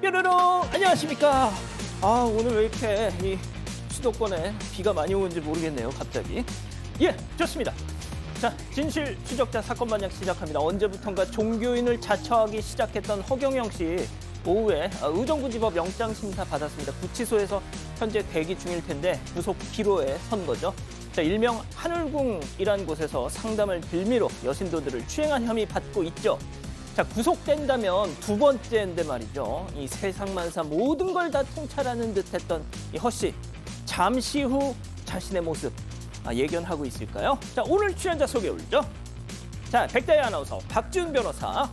뾰로롱 안녕하십니까. 오늘 왜 이렇게 이 수도권에 비가 많이 오는지 모르겠네요. 갑자기. 예, 좋습니다. 자, 진실 추적자 사건 반장 시작합니다. 언제부턴가 종교인을 자처하기 시작했던 허경영 씨 오후에 의정부지법 영장심사 받았습니다. 구치소에서 현재 대기 중일 텐데 구속 기로에 선 거죠. 자, 일명 하늘궁이라는 곳에서 상담을 빌미로 여신도들을 추행한 혐의 받고 있죠. 자, 구속된다면 두 번째인데 말이죠. 이 세상만사 모든 걸 다 통찰하는 듯했던 이 허 씨. 잠시 후 자신의 모습 예견하고 있을까요? 자, 오늘 출연자 소개 올리죠. 자, 백다희 아나운서, 박지훈 변호사,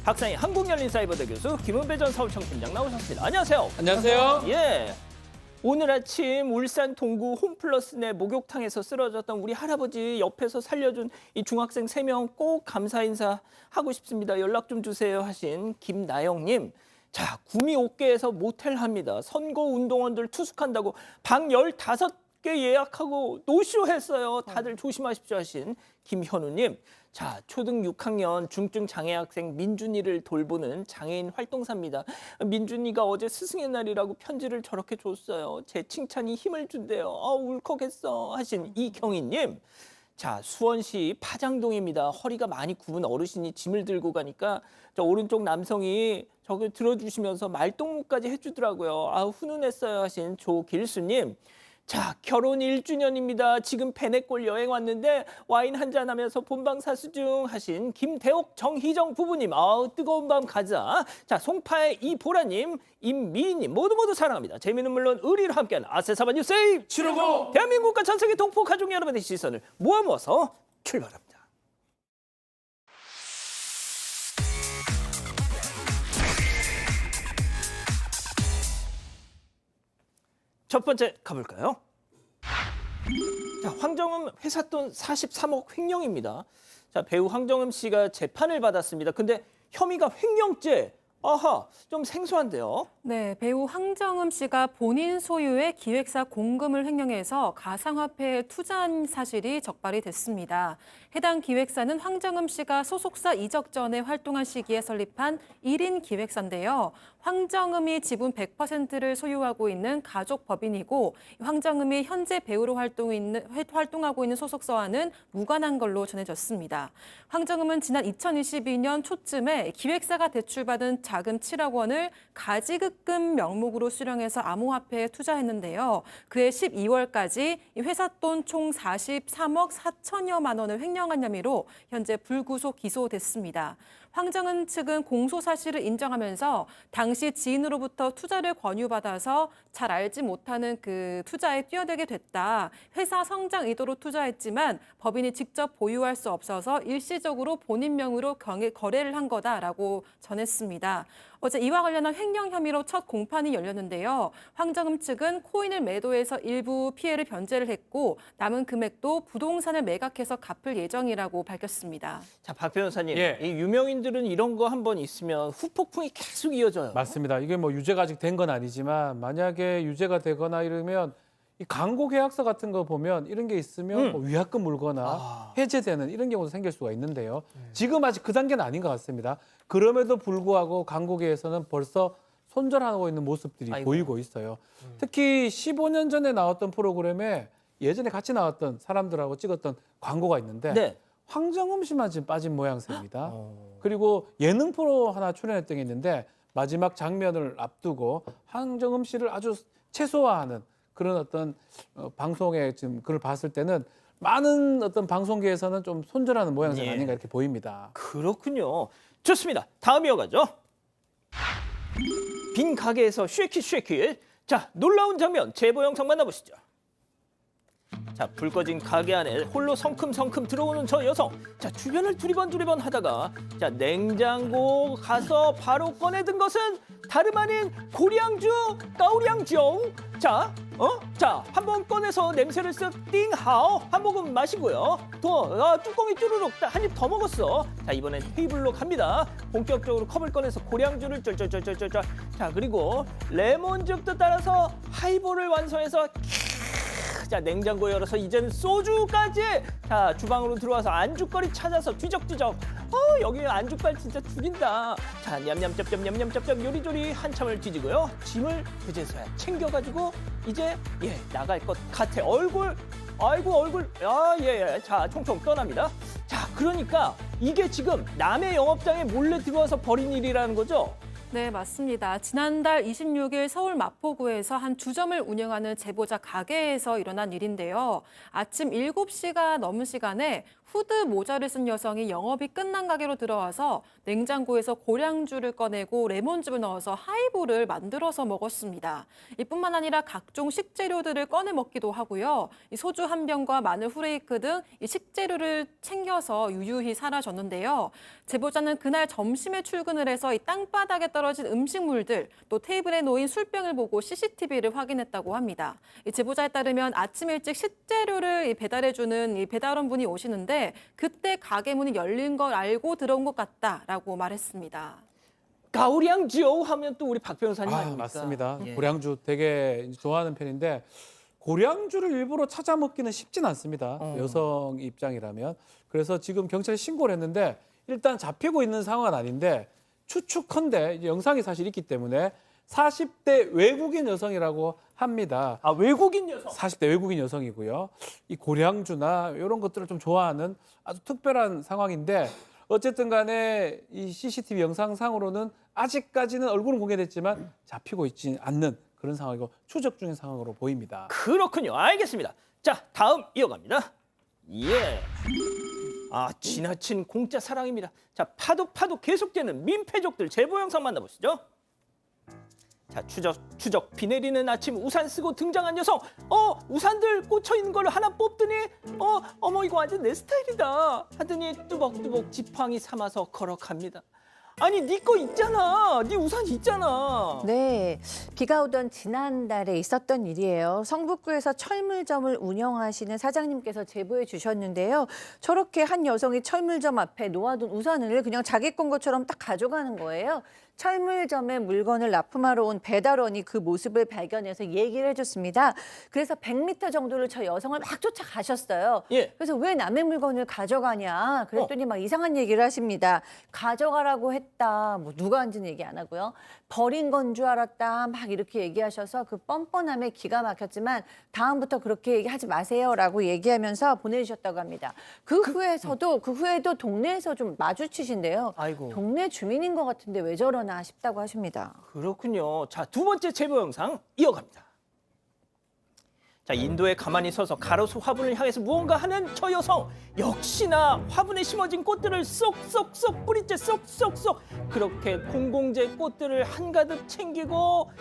박상희 한국열린사이버대 교수, 김은배 전 서울청팀장 나오셨습니다. 안녕하세요. 안녕하세요. 예. 오늘 아침 울산 동구 홈플러스 내 목욕탕에서 쓰러졌던 우리 할아버지 옆에서 살려준 이 중학생 3명 꼭 감사 인사 하고 싶습니다. 연락 좀 주세요 하신 김나영님. 자, 구미 옥계에서 모텔 합니다. 선거운동원들 투숙한다고 방 15개 예약하고 노쇼 했어요. 다들 조심하십시오 하신 김현우님. 자, 초등 6학년 중증 장애 학생 민준이를 돌보는 장애인 활동사입니다. 민준이가 어제 스승의 날이라고 편지를 저렇게 줬어요. 제 칭찬이 힘을 준대요. 울컥했어 하신 이경희님. 자, 수원시 파장동입니다. 허리가 많이 굽은 어르신이 짐을 들고 가니까 저 오른쪽 남성이 저걸 들어주시면서 말동무까지 해주더라고요. 훈훈했어요 하신 조길수님. 자, 결혼 1주년입니다. 지금 베네골 여행 왔는데 와인 한잔 하면서 본방사수 중 하신 김대옥 정희정 부부님. 뜨거운 밤 가자. 자, 송파의 이보라님, 임미희님 모두 사랑합니다. 재미는 물론 의리로 함께하는 아세사바 뉴스 750 대한민국과 전 세계 동포 가족 여러분의 시선을 모아서 출발합니다. 첫 번째 가볼까요? 자, 황정음 회사 돈 43억 횡령입니다. 자, 배우 황정음 씨가 재판을 받았습니다. 근데 혐의가 횡령죄. 좀 생소한데요. 네, 배우 황정음 씨가 본인 소유의 기획사 공금을 횡령해서 가상화폐에 투자한 사실이 적발이 됐습니다. 해당 기획사는 황정음 씨가 소속사 이적 전에 활동한 시기에 설립한 1인 기획사인데요. 황정음이 지분 100%를 소유하고 있는 가족 법인이고 황정음이 현재 배우로 활동하고 있는 소속사와는 무관한 걸로 전해졌습니다. 황정음은 지난 2022년 초쯤에 기획사가 대출받은 자금 7억 원을 가지급금 명목으로 수령해서 암호화폐에 투자했는데요. 그해 12월까지 회사 돈 총 43억 4천여만 원을 횡령한 혐의로 현재 불구속 기소됐습니다. 황정은 측은 공소 사실을 인정하면서 당시 지인으로부터 투자를 권유받아서 잘 알지 못하는 그 투자에 뛰어들게 됐다. 회사 성장 의도로 투자했지만 법인이 직접 보유할 수 없어서 일시적으로 본인 명의로 거래를 한 거다라고 전했습니다. 어제 이와 관련한 횡령 혐의로 첫 공판이 열렸는데요. 황정음 측은 코인을 매도해서 일부 피해를 변제를 했고 남은 금액도 부동산을 매각해서 갚을 예정이라고 밝혔습니다. 자, 박 변호사님, 예. 이 유명인들은 이런 거 한번 있으면 후폭풍이 계속 이어져요. 맞습니다. 이게 뭐 유죄가 아직 된 건 아니지만 만약에 유죄가 되거나 이러면 이 광고 계약서 같은 거 보면 이런 게 있으면 뭐 위약금 물거나 해제되는 이런 경우도 생길 수가 있는데요. 지금 아직 그 단계는 아닌 것 같습니다. 그럼에도 불구하고 광고계에서는 벌써 손절하고 있는 모습들이 보이고 있어요. 특히 15년 전에 나왔던 프로그램에 예전에 같이 나왔던 사람들하고 찍었던 광고가 있는데 네. 황정음 씨만 지금 빠진 모양새입니다. 그리고 예능 프로 하나 출연했던 게 있는데 마지막 장면을 앞두고 황정음 씨를 아주 최소화하는 그런 어떤 방송에 지금 그걸 봤을 때는 많은 어떤 방송계에서는 좀 손절하는 모양새가 아닌가 이렇게 보입니다. 그렇군요. 좋습니다. 다음 이어가죠. 빈 가게에서 쉐킷. 자, 놀라운 장면 제보 영상 만나보시죠. 자, 불 꺼진 가게 안에 홀로 성큼성큼 들어오는 저 여성. 자, 주변을 두리번 하다가 자, 냉장고 가서 바로 꺼내든 것은 다름 아닌 고량주 까오량정. 자, 한번 꺼내서 냄새를 쓱 띵하오 한 모금 마시고요. 뚜껑이 쭈루룩 한 입 더 먹었어. 자, 이번엔 테이블로 갑니다. 본격적으로 컵을 꺼내서 고량주를 쩔쩔쩔쩔쩔. 자, 그리고 레몬즙도 따라서 하이볼을 완성해서 자, 냉장고 열어서 이제는 소주까지. 자, 주방으로 들어와서 안주거리 찾아서 뒤적뒤적 여기 안주빨 진짜 죽인다. 자, 냠냠쩝쩝 냠냠쩝쩝 요리조리 한참을 뒤지고요. 짐을 그제서야 챙겨가지고 이제 나갈 것 같아. 아이고 얼굴 자 총총 떠납니다. 자, 그러니까 이게 지금 남의 영업장에 몰래 들어와서 벌인 일이라는 거죠? 네, 맞습니다. 지난달 26일 서울 마포구에서 한 주점을 운영하는 제보자 가게에서 일어난 일인데요. 아침 7시가 넘은 시간에 후드 모자를 쓴 여성이 영업이 끝난 가게로 들어와서 냉장고에서 고량주를 꺼내고 레몬즙을 넣어서 하이볼을 만들어서 먹었습니다. 이뿐만 아니라 각종 식재료들을 꺼내 먹기도 하고요. 이 소주 한 병과 마늘 후레이크 등 이 식재료를 챙겨서 유유히 사라졌는데요. 제보자는 그날 점심에 출근을 해서 이 땅바닥에 떨어진 음식물들, 또 테이블에 놓인 술병을 보고 CCTV를 확인했다고 합니다. 이 제보자에 따르면 아침 일찍 식재료를 배달해주는 이 배달원분이 오시는데 그때 가게 문이 열린 걸 알고 들어온 것 같다라고 말했습니다. 가오량주 하면 또 우리 박 변호사님 아닙니까? 맞습니다. 예. 고량주 되게 좋아하는 편인데 고량주를 일부러 찾아 먹기는 쉽진 않습니다. 여성 입장이라면. 그래서 지금 경찰에 신고를 했는데 일단 잡히고 있는 상황은 아닌데 추측컨대 이제 영상이 사실 있기 때문에 40대 외국인 여성이라고 합니다. 아, 외국인 여성. 40대 외국인 여성이고요. 이 고량주나 이런 것들을 좀 좋아하는 아주 특별한 상황인데 어쨌든 간에 이 CCTV 영상상으로는 아직까지는 얼굴은 공개됐지만 잡히고 있지 않는 그런 상황이고 추적 중인 상황으로 보입니다. 그렇군요. 알겠습니다. 자, 다음 이어갑니다. 지나친 공짜 사랑입니다. 자, 파도 계속되는 민폐족들 제보 영상 만나보시죠. 자, 추적 비 내리는 아침 우산 쓰고 등장한 여성. 우산들 꽂혀 있는 걸로 하나 뽑더니 어머 이거 완전 내 스타일이다 하더니 뚜벅뚜벅 지팡이 삼아서 걸어갑니다. 아니, 네 거 있잖아. 네 우산 있잖아. 네, 비가 오던 지난달에 있었던 일이에요. 성북구에서 철물점을 운영하시는 사장님께서 제보해 주셨는데요. 저렇게 한 여성이 철물점 앞에 놓아둔 우산을 그냥 자기 건 것처럼 딱 가져가는 거예요. 철물점에 물건을 납품하러 온 배달원이 그 모습을 발견해서 얘기를 해줬습니다. 그래서 100m 정도를 저 여성을 막 쫓아가셨어요. 예. 그래서 왜 남의 물건을 가져가냐 그랬더니 막 이상한 얘기를 하십니다. 가져가라고 했다. 뭐 누가 한지는 얘기 안 하고요. 버린 건 줄 알았다. 막 이렇게 얘기하셔서 그 뻔뻔함에 기가 막혔지만 다음부터 그렇게 얘기하지 마세요라고 얘기하면서 보내주셨다고 합니다. 그 후에도 동네에서 좀 마주치신데요. 아이고. 동네 주민인 것 같은데 왜 저러나 싶다고 하십니다. 그렇군요. 자, 두 번째 제보 영상 이어갑니다. 자, 인도에 가만히 서서 가로수 화분을 향해서 무언가 하는 저 여성. 역시나 화분에 심어진 꽃들을 쏙쏙쏙 뿌리째 쏙쏙쏙 그렇게 공공재 꽃들을 한가득 챙기고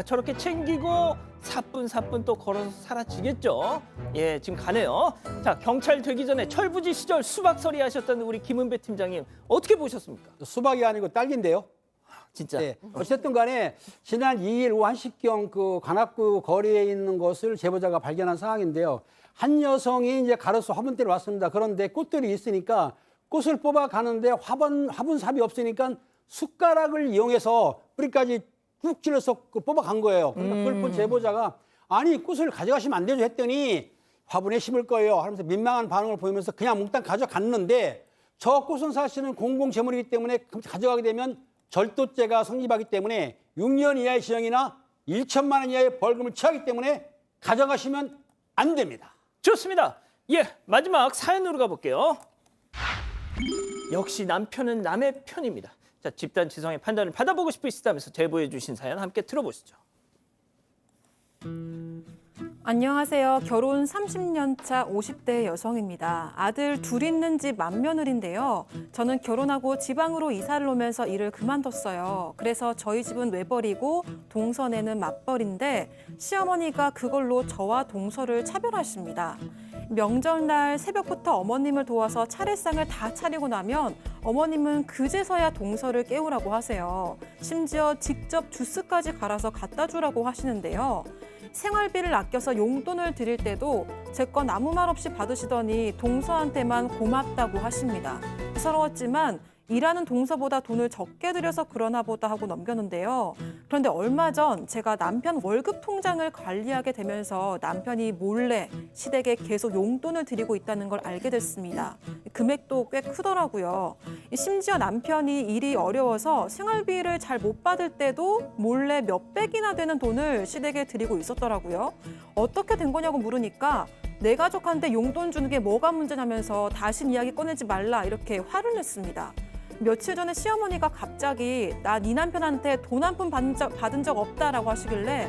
저렇게 챙기고 사뿐사뿐 또 걸어서 사라지겠죠. 예, 지금 가네요. 자, 경찰 되기 전에 철부지 시절 수박서리 하셨던 우리 김은배 팀장님 어떻게 보셨습니까? 수박이 아니고 딸기인데요. 진짜. 네. 어쨌든 간에 지난 2일 오후 1시경 그 관악구 거리에 있는 것을 제보자가 발견한 상황인데요. 한 여성이 이제 가로수 화분대로 왔습니다. 그런데 꽃들이 있으니까 꽃을 뽑아 가는데 화분삽이 없으니까 숟가락을 이용해서 뿌리까지 꾹 찔러서 뽑아 간 거예요. 그러니까 그걸 본 제보자가 아니 꽃을 가져가시면 안 되죠 했더니 화분에 심을 거예요 하면서 민망한 반응을 보이면서 그냥 몽땅 가져갔는데 저 꽃은 사실은 공공재물이기 때문에 가져가게 되면 절도죄가 성립하기 때문에 6년 이하의 징역이나 1천만 원 이하의 벌금을 처하기 때문에 가져가시면 안 됩니다. 좋습니다. 예, 마지막 사연으로 가볼게요. 역시 남편은 남의 편입니다. 자, 집단 지성의 판단을 받아보고 싶으시다면서 제보해 주신 사연 함께 들어보시죠. 안녕하세요. 결혼 30년 차 50대 여성입니다. 아들 둘 있는 집 맏며느리인데요. 저는 결혼하고 지방으로 이사를 오면서 일을 그만뒀어요. 그래서 저희 집은 외벌이고 동서내는 맞벌인데 시어머니가 그걸로 저와 동서를 차별하십니다. 명절날 새벽부터 어머님을 도와서 차례상을 다 차리고 나면 어머님은 그제서야 동서를 깨우라고 하세요. 심지어 직접 주스까지 갈아서 갖다 주라고 하시는데요. 생활비를 아껴서 용돈을 드릴 때도 제 건 아무 말 없이 받으시더니 동서한테만 고맙다고 하십니다. 서러웠지만 일하는 동서보다 돈을 적게 들여서 그러나 보다 하고 넘겼는데요. 그런데 얼마 전 제가 남편 월급 통장을 관리하게 되면서 남편이 몰래 시댁에 계속 용돈을 드리고 있다는 걸 알게 됐습니다. 금액도 꽤 크더라고요. 심지어 남편이 일이 어려워서 생활비를 잘 못 받을 때도 몰래 몇백이나 되는 돈을 시댁에 드리고 있었더라고요. 어떻게 된 거냐고 물으니까 내 가족한테 용돈 주는 게 뭐가 문제냐면서 다신 이야기 꺼내지 말라 이렇게 화를 냈습니다. 며칠 전에 시어머니가 갑자기 나 네 남편한테 돈 한 푼 받은 적 없다라고 하시길래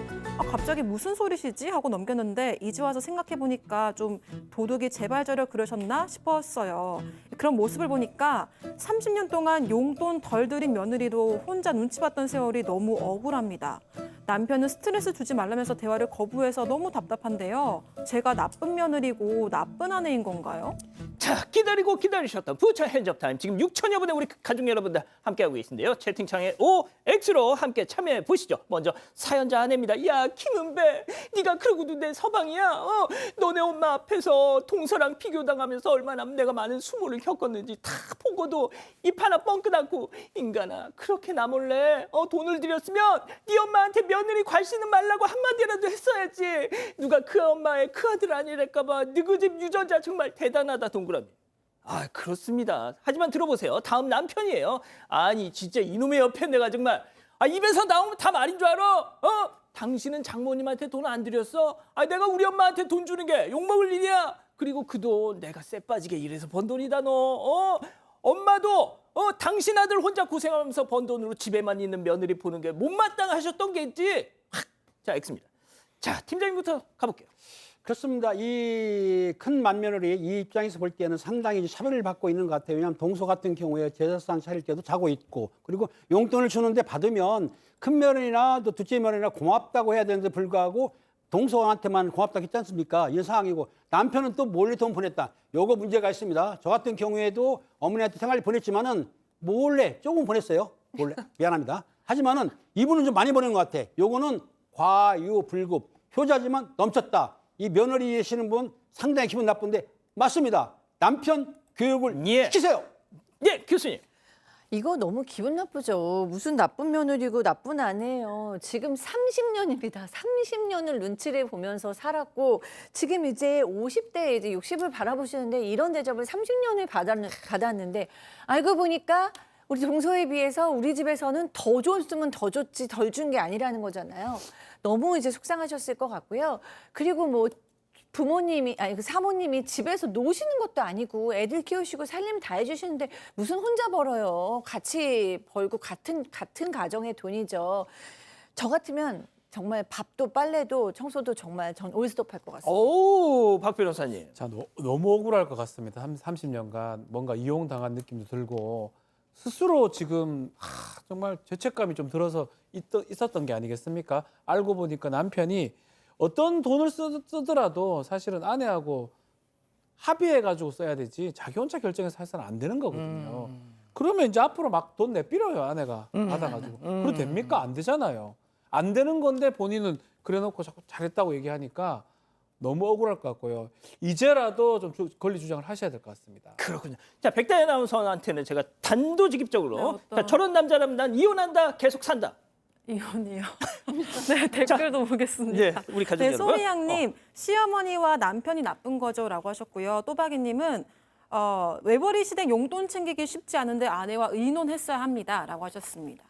갑자기 무슨 소리시지 하고 넘겼는데 이제 와서 생각해보니까 좀 도둑이 제발저럴 그러셨나 싶었어요. 그런 모습을 보니까 30년 동안 용돈 덜 들인 며느리도 혼자 눈치 봤던 세월이 너무 억울합니다. 남편은 스트레스 주지 말라면서 대화를 거부해서 너무 답답한데요. 제가 나쁜 며느리고 나쁜 아내인 건가요? 자, 기다리고 기다리셨던 부처 핸즈업 타임. 지금 6천여 분의 우리 가족 여러분들 함께하고 계신데요. 채팅창에 OX로 함께 참여해 보시죠. 먼저 사연자 아내입니다. 야, 김은배, 네가 그러고도 내 서방이야. 너네 엄마 앞에서 동서랑 비교당하면서 얼마나 내가 많은 수모를 겪었는지 다 보고도 입 하나 뻥끗 않고 인간아, 그렇게 나 몰래 돈을 들였으면 네 엄마한테 며느리 괄씨는 말라고 한마디라도 했어야지. 누가 그 엄마의 그 아들 아니랄까 봐. 너그 집 유전자 정말 대단하다 동그라미. 아, 그렇습니다. 하지만 들어보세요. 다음 남편이에요. 아니 진짜 이놈의 옆에 내가 정말 입에서 나오면 다 말인 줄 알아? 당신은 장모님한테 돈 안 드렸어? 내가 우리 엄마한테 돈 주는 게 욕먹을 일이야. 그리고 그 돈 내가 쎄 빠지게 일해서 번 돈이다 너. 엄마도 당신 아들 혼자 고생하면서 번 돈으로 집에만 있는 며느리 보는 게 못마땅하셨던 게있지. 자, X입니다. 자, 팀장님부터 가볼게요. 그렇습니다. 이 큰 맏며느리 이 입장에서 볼 때는 상당히 차별을 받고 있는 것 같아요. 왜냐하면 동서 같은 경우에 제사상 차릴 때도 자고 있고, 그리고 용돈을 주는데 받으면 큰 며느리나 또 둘째 며느리나 고맙다고 해야 되는데 불구하고 동서한테만 고맙다고 했지 않습니까? 이런 상황이고, 남편은 또 몰래 돈 보냈다. 요거 문제가 있습니다. 저 같은 경우에도 어머니한테 생활비 보냈지만은 몰래 조금 보냈어요. 몰래. 미안합니다. 하지만은 이분은 좀 많이 보낸 것 같아. 요거는 과유불급. 효자지만 넘쳤다. 이 며느리 되시는 분 상당히 기분 나쁜데 맞습니다. 남편 교육을 시키세요. 예, 교수님. 이거 너무 기분 나쁘죠. 무슨 나쁜 며느리고 나쁜 아내예요. 지금 30년입니다. 30년을 눈치를 보면서 살았고 지금 이제 50대에 이제 60을 바라보시는데 이런 대접을 30년을 받았는데 알고 보니까 우리 동서에 비해서 우리 집에서는 더 줬으면 더 줬지 덜 준 게 아니라는 거잖아요. 너무 이제 속상하셨을 것 같고요. 그리고 뭐 부모님이 그 사모님이 집에서 노시는 것도 아니고 애들 키우시고 살림 다 해주시는데 무슨 혼자 벌어요. 같이 벌고 같은 가정의 돈이죠. 저 같으면 정말 밥도 빨래도 청소도 정말 전 올스톱할 것 같습니다. 오, 박 변호사님. 자, 너무 억울할 것 같습니다. 30년간 뭔가 이용당한 느낌도 들고 스스로 지금 정말 죄책감이 좀 들어서 있었던 게 아니겠습니까? 알고 보니까 남편이 어떤 돈을 쓰더라도 사실은 아내하고 합의해가지고 써야 되지 자기 혼자 결정해서 해서는 안 되는 거거든요. 그러면 이제 앞으로 막 돈 내밀어요, 아내가 받아가지고. 그래도 됩니까? 안 되잖아요. 안 되는 건데 본인은 그래놓고 자꾸 잘했다고 얘기하니까 너무 억울할 것 같고요. 이제라도 좀 권리 주장을 하셔야 될 것 같습니다. 그렇군요. 자, 백다희 아나운서한테는 제가 단도직입적으로 네, 자, 저런 남자라면 난 이혼한다, 계속 산다. 이혼이요. 네, 댓글도 보겠습니다. 네, 우리 가족 여러분. 소미양님, 시어머니와 남편이 나쁜 거죠라고 하셨고요. 또박이님은 외벌이 시댁 용돈 챙기기 쉽지 않은데 아내와 의논했어야 합니다라고 하셨습니다.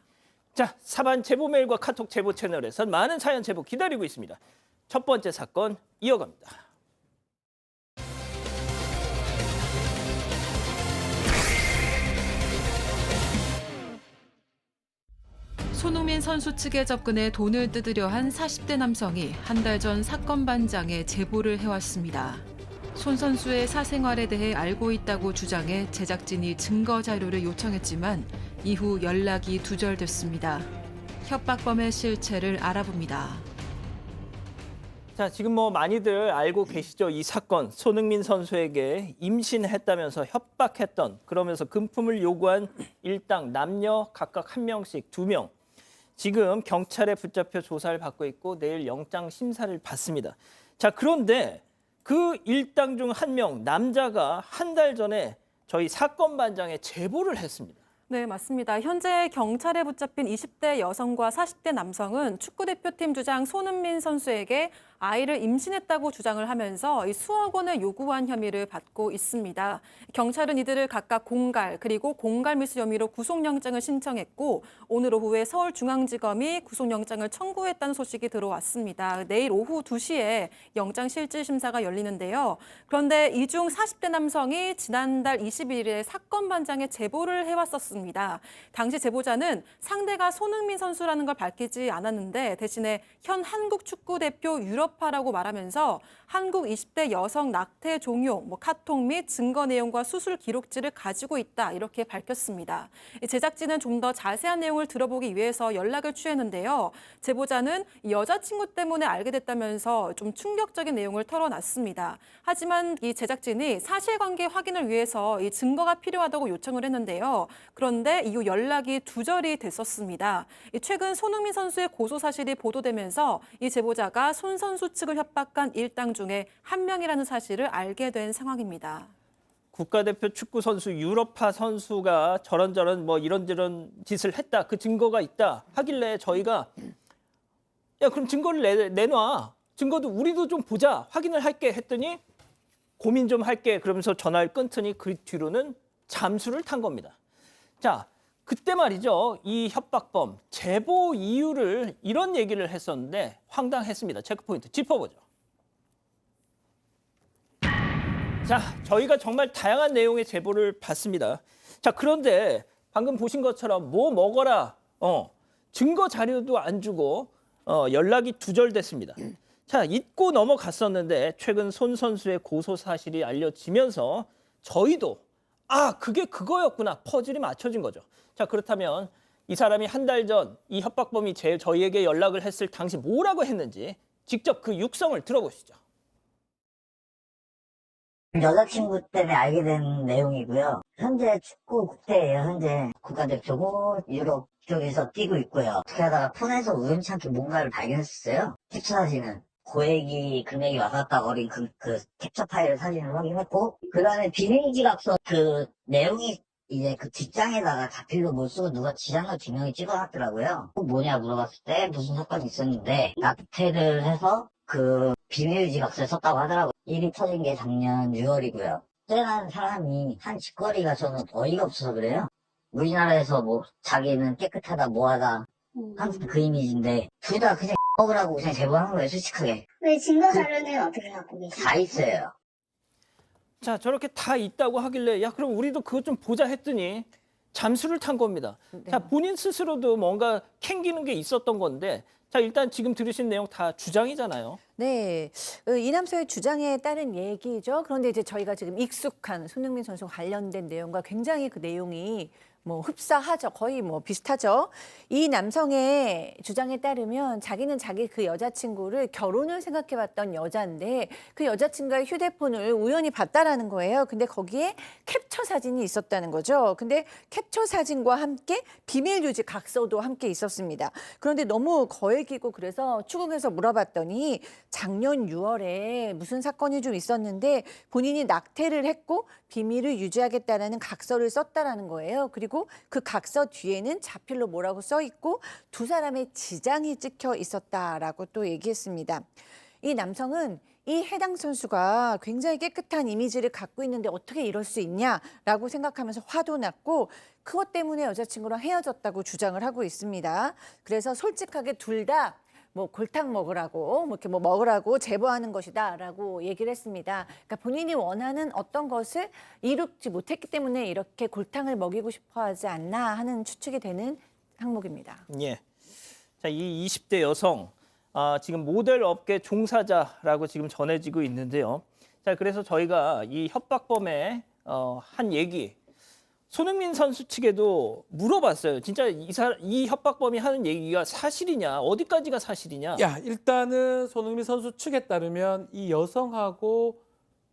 자, 사반 제보 메일과 카톡 제보 채널에선 많은 사연 제보 기다리고 있습니다. 첫 번째 사건 이어갑니다. 손흥민 선수 측에 접근해 돈을 뜯으려 한 40대 남성이 한 달 전 사건 반장에 제보를 해왔습니다. 손 선수의 사생활에 대해 알고 있다고 주장해 제작진이 증거 자료를 요청했지만 이후 연락이 두절됐습니다. 협박범의 실체를 알아봅니다. 자, 지금 뭐 많이들 알고 계시죠? 이 사건, 손흥민 선수에게 임신했다면서 협박했던, 그러면서 금품을 요구한 일당 남녀 각각 한 명씩 2명. 지금 경찰에 붙잡혀 조사를 받고 있고 내일 영장 심사를 받습니다. 자, 그런데 그 일당 중 한 명 남자가 한 달 전에 저희 사건 반장에 제보를 했습니다. 네, 맞습니다. 현재 경찰에 붙잡힌 20대 여성과 40대 남성은 축구대표팀 주장 손흥민 선수에게 아이를 임신했다고 주장을 하면서 이 수억 원을 요구한 혐의를 받고 있습니다. 경찰은 이들을 각각 공갈 그리고 공갈미수 혐의로 구속영장을 신청했고 오늘 오후에 서울중앙지검이 구속영장을 청구했다는 소식이 들어왔습니다. 내일 오후 2시에 영장실질심사가 열리는데요. 그런데 이 중 40대 남성이 지난달 21일에 사건 반장에 제보를 해왔었습니다. 당시 제보자는 상대가 손흥민 선수라는 걸 밝히지 않았는데 대신에 현 한국 축구대표 유럽파라고 말하면서 한국 20대 여성 낙태 종용, 카톡 및 증거 내용과 수술 기록지를 가지고 있다 이렇게 밝혔습니다. 제작진은 좀 더 자세한 내용을 들어보기 위해서 연락을 취했는데요. 제보자는 여자친구 때문에 알게 됐다면서 좀 충격적인 내용을 털어놨습니다. 하지만 이 제작진이 사실관계 확인을 위해서 이 증거가 필요하다고 요청을 했는데요. 그런데 이후 연락이 두절이 됐었습니다. 최근 손흥민 선수의 고소 사실이 보도되면서 이 제보자가 손 선수 측을 협박한 일당 중에 한 명이라는 사실을 알게 된 상황입니다. 국가대표 축구 선수 유럽파 선수가 저런저런 이런저런 짓을 했다. 그 증거가 있다. 하길래 저희가 야 그럼 증거를 내놔. 증거도 우리도 좀 보자. 확인을 할게 했더니 고민 좀 할게. 그러면서 전화를 끊더니 그 뒤로는 잠수를 탄 겁니다. 자, 그때 말이죠. 이 협박범 제보 이유를 이런 얘기를 했었는데 황당했습니다. 체크포인트 짚어보죠. 자, 저희가 정말 다양한 내용의 제보를 받습니다. 자, 그런데 방금 보신 것처럼 뭐 먹어라, 증거 자료도 안 주고 연락이 두절됐습니다. 자, 잊고 넘어갔었는데 최근 손 선수의 고소 사실이 알려지면서 저희도 그게 그거였구나 퍼즐이 맞춰진 거죠. 자, 그렇다면 이 사람이 한 달 전 이 협박범이 저희에게 연락을 했을 당시 뭐라고 했는지 직접 그 육성을 들어보시죠. 여자친구 때문에 알게 된 내용이고요. 현재 축구 국대예요. 현재 국가대표고 유럽 쪽에서 뛰고 있고요. 어떻게 하다가 폰에서 우연찮게 뭔가를 발견했었어요. 캡처 사진은 고액이 금액이 왔다 갔다 거린 그 캡처 파일 사진을 확인했고 그 다음에 비밀지각서 그 내용이 이제 그 뒷장에다가 자필로 못 쓰고 누가 지장로 두 명이 찍어놨더라고요. 뭐냐 물어봤을 때 무슨 사건이 있었는데 낙태를 해서 그 비밀지각서에 썼다고 하더라고요. 일이 터진 게 작년 6월이고요. 쎄한 사람이 한 짓거리가 저는 어이가 없어서 그래요. 우리나라에서 자기는 깨끗하다 뭐하다 항상 그 이미지인데 둘 다 그냥 먹으라고 그냥 제보하는 거예요. 솔직하게. 왜 증거 자료는 어떻게 갖고 계세요? 다 있어요. 자, 저렇게 다 있다고 하길래 야 그럼 우리도 그것 좀 보자 했더니 잠수를 탄 겁니다. 네. 자, 본인 스스로도 뭔가 캥기는 게 있었던 건데 자, 일단 지금 들으신 내용 다 주장이잖아요. 네, 이 남성의 주장에 따른 얘기죠. 그런데 이제 저희가 지금 익숙한 손흥민 선수 관련된 내용과 굉장히 그 내용이 흡사하죠. 거의 비슷하죠. 이 남성의 주장에 따르면 자기는 자기 그 여자친구를 결혼을 생각해봤던 여자인데 그 여자친구의 휴대폰을 우연히 봤다라는 거예요. 근데 거기에 캡처 사진이 있었다는 거죠. 근데 캡처 사진과 함께 비밀 유지 각서도 함께 있었습니다. 그런데 너무 거액이고 그래서 추궁해서 물어봤더니 작년 6월에 무슨 사건이 좀 있었는데 본인이 낙태를 했고 비밀을 유지하겠다라는 각서를 썼다라는 거예요. 그리고 그 각서 뒤에는 자필로 뭐라고 써 있고 두 사람의 지장이 찍혀 있었다라고 또 얘기했습니다. 이 남성은 이 해당 선수가 굉장히 깨끗한 이미지를 갖고 있는데 어떻게 이럴 수 있냐라고 생각하면서 화도 났고 그것 때문에 여자친구랑 헤어졌다고 주장을 하고 있습니다. 그래서 솔직하게 둘 다 골탕 먹으라고 이렇게 먹으라고 제보하는 것이다라고 얘기를 했습니다. 그러니까 본인이 원하는 어떤 것을 이루지 못했기 때문에 이렇게 골탕을 먹이고 싶어하지 않나 하는 추측이 되는 항목입니다. 예. 자, 이 20대 여성 지금 모델 업계 종사자라고 지금 전해지고 있는데요. 자, 그래서 저희가 이 협박범의 한 얘기 손흥민 선수 측에도 물어봤어요. 진짜 이 협박범이 하는 얘기가 사실이냐? 어디까지가 사실이냐? 야, 일단은 손흥민 선수 측에 따르면 이 여성하고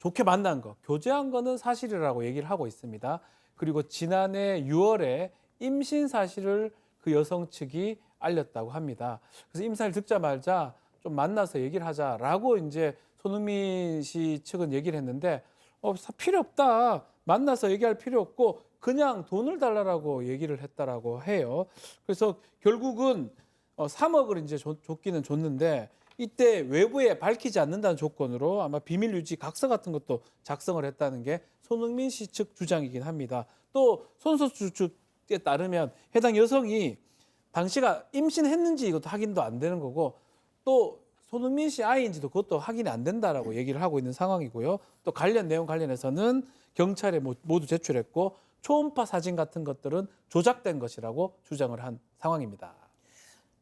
좋게 만난 거, 교제한 거는 사실이라고 얘기를 하고 있습니다. 그리고 지난해 6월에 임신 사실을 그 여성 측이 알렸다고 합니다. 그래서 임사를 듣자마자 좀 만나서 얘기를 하자라고 이제 손흥민 씨 측은 얘기를 했는데 필요 없다. 만나서 얘기할 필요 없고 그냥 돈을 달라고 얘기를 했다라고 해요. 그래서 결국은 3억을 이제 줬기는 줬는데 이때 외부에 밝히지 않는다는 조건으로 아마 비밀 유지 각서 같은 것도 작성을 했다는 게 손흥민 씨 측 주장이긴 합니다. 또 손 선수 측에 따르면 해당 여성이 당시가 임신했는지 이것도 확인도 안 되는 거고 또 손흥민 씨 아이인지도 그것도 확인이 안 된다라고 얘기를 하고 있는 상황이고요. 또 관련 내용 관련해서는 경찰에 모두 제출했고 초음파 사진 같은 것들은 조작된 것이라고 주장을 한 상황입니다.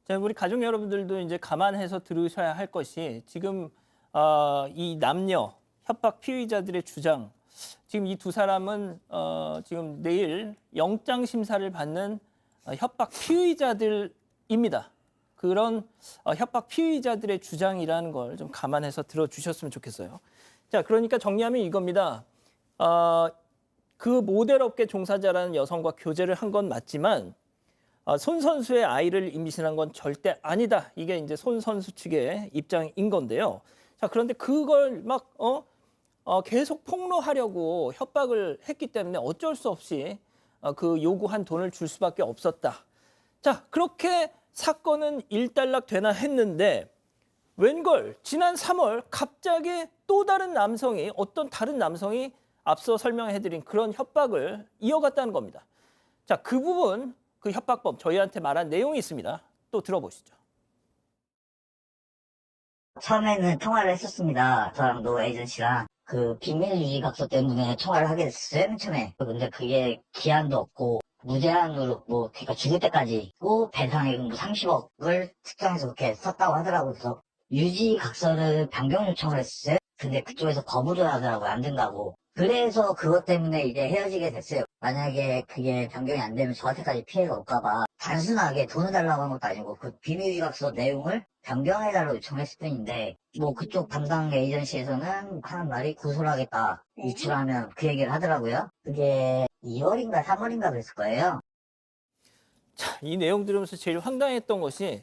자, 우리 가족 여러분들도 이제 감안해서 들으셔야 할 것이 지금 이 남녀 협박 피의자들의 주장, 지금 이 두 사람은 지금 내일 영장 심사를 받는 협박 피의자들입니다. 그런 협박 피의자들의 주장이라는 걸 좀 감안해서 들어주셨으면 좋겠어요. 자, 그러니까 정리하면 이겁니다. 그 모델업계 종사자라는 여성과 교제를 한 건 맞지만 손 선수의 아이를 임신한 건 절대 아니다. 이게 이제 손 선수 측의 입장인 건데요. 자, 그런데 그걸 막 계속 폭로하려고 협박을 했기 때문에 어쩔 수 없이 그 요구한 돈을 줄 수밖에 없었다. 자, 그렇게 사건은 일단락되나 했는데 웬걸 지난 3월 갑자기 또 다른 남성이 어떤 다른 남성이 앞서 설명해드린 그런 협박을 이어갔다는 겁니다. 자, 그 부분 그 협박범 저희한테 말한 내용이 있습니다. 또 들어보시죠. 처음에는 통화를 했었습니다. 저랑 노 에이전시랑 그 비밀 유지 각서 때문에 통화를 하게 됐어요. 맨 처음에. 근데 그게 기한도 없고 무제한으로 뭐 그러니까 죽을 때까지 있고 배상액은 30억을 특정해서 그렇게 썼다고 하더라고요. 그래서 유지 각서를 변경 요청을 했어요. 근데 그쪽에서 거부를 하더라고요. 안 된다고. 그래서 그것 때문에 이제 헤어지게 됐어요. 만약에 그게 변경이 안 되면 저한테까지 피해가 올까봐 단순하게 돈을 달라고 한 것도 아니고 그 비밀유지각서 내용을 변경해달라고 요청했을 뿐인데 뭐 그쪽 담당 에이전시에서는 하는 말이 고소를 하겠다. 유출하면 그 얘기를 하더라고요. 그게 2월인가 3월인가 그랬을 거예요. 자, 이 내용 들으면서 제일 황당했던 것이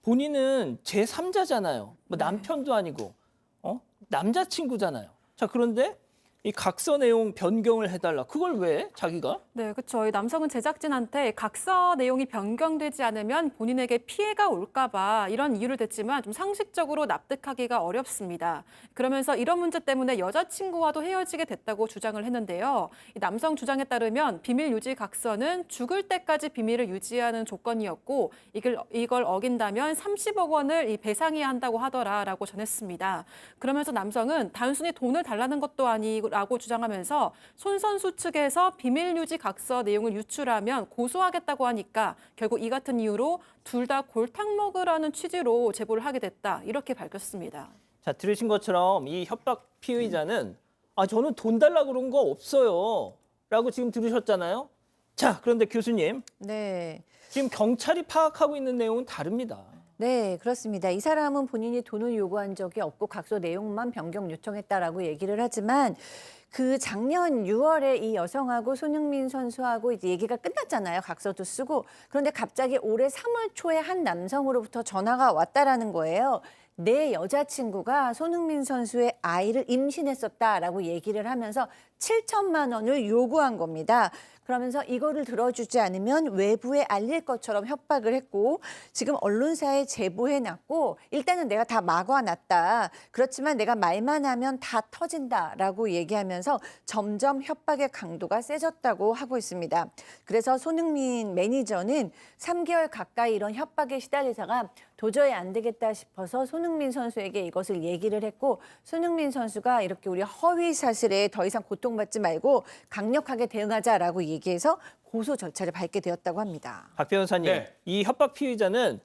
본인은 제3자잖아요. 뭐 남편도 아니고 남자친구잖아요. 자, 그런데 이 각서 내용 변경을 해달라. 그걸 왜 자기가? 네, 그렇죠. 이 남성은 제작진한테 각서 내용이 변경되지 않으면 본인에게 피해가 올까 봐 이런 이유를 댔지만 좀 상식적으로 납득하기가 어렵습니다. 그러면서 이런 문제 때문에 여자친구와도 헤어지게 됐다고 주장을 했는데요. 이 남성 주장에 따르면 비밀 유지 각서는 죽을 때까지 비밀을 유지하는 조건이었고 이걸 어긴다면 30억 원을 이 배상해야 한다고 하더라라고 전했습니다. 그러면서 남성은 단순히 돈을 달라는 것도 아니고 라고 주장하면서 손 선수 측에서 비밀 유지 각서 내용을 유출하면 고소하겠다고 하니까 결국 이 같은 이유로 둘 다 골탕 먹으라는 취지로 제보를 하게 됐다. 이렇게 밝혔습니다. 자, 들으신 것처럼 이 협박 피의자는 저는 돈 달라고 그런 거 없어요. 라고 지금 들으셨잖아요. 자, 그런데 교수님. 네. 지금 경찰이 파악하고 있는 내용은 다릅니다. 네, 그렇습니다. 이 사람은 본인이 돈을 요구한 적이 없고 각서 내용만 변경 요청했다라고 얘기를 하지만 그 작년 6월에 이 여성하고 손흥민 선수하고 이제 얘기가 끝났잖아요. 각서도 쓰고. 그런데 갑자기 올해 3월 초에 한 남성으로부터 전화가 왔다라는 거예요. 내 여자친구가 손흥민 선수의 아이를 임신했었다라고 얘기를 하면서 7천만 원을 요구한 겁니다. 그러면서 이거를 들어주지 않으면 외부에 알릴 것처럼 협박을 했고 지금 언론사에 제보해놨고 일단은 내가 다 막아놨다. 그렇지만 내가 말만 하면 다 터진다라고 얘기하면서 점점 협박의 강도가 세졌다고 하고 있습니다. 그래서 손흥민 매니저는 3개월 가까이 이런 협박에 시달리다가 도저히 안 되겠다 싶어서 손흥민 선수에게 이것을 얘기를 했고 손흥민 선수가 이렇게 우리 허위 사실에 더 이상 고통받지 말고 강력하게 대응하자라고 얘기해서 고소 절차를 밟게 되었다고 합니다. 박 변호사님, 네. 이 협박 피의자는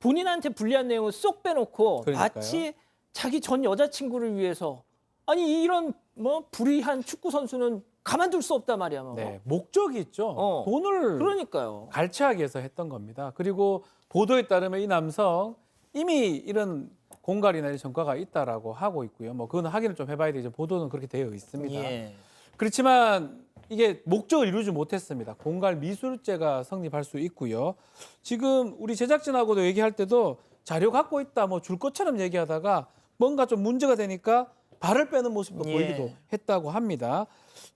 본인한테 불리한 내용을 쏙 빼놓고 그러니까요. 마치 자기 전 여자친구를 위해서 아니 이런 뭐 불의한 축구 선수는 가만둘 수 없단 말이야. 뭐. 네, 목적이 있죠. 돈을 그러니까요. 갈취하기 위해서 했던 겁니다. 그리고 보도에 따르면 이 남성 이미 이런 공갈이나 이런 전과가 있다라고 하고 있고요. 뭐 그건 확인을 좀 해봐야 되죠. 보도는 그렇게 되어 있습니다. 예. 그렇지만 이게 목적을 이루지 못했습니다. 공갈 미술죄가 성립할 수 있고요. 지금 우리 제작진하고도 얘기할 때도 자료 갖고 있다, 뭐 줄 것처럼 얘기하다가 뭔가 좀 문제가 되니까 발을 빼는 모습도 예. 보이기도 했다고 합니다.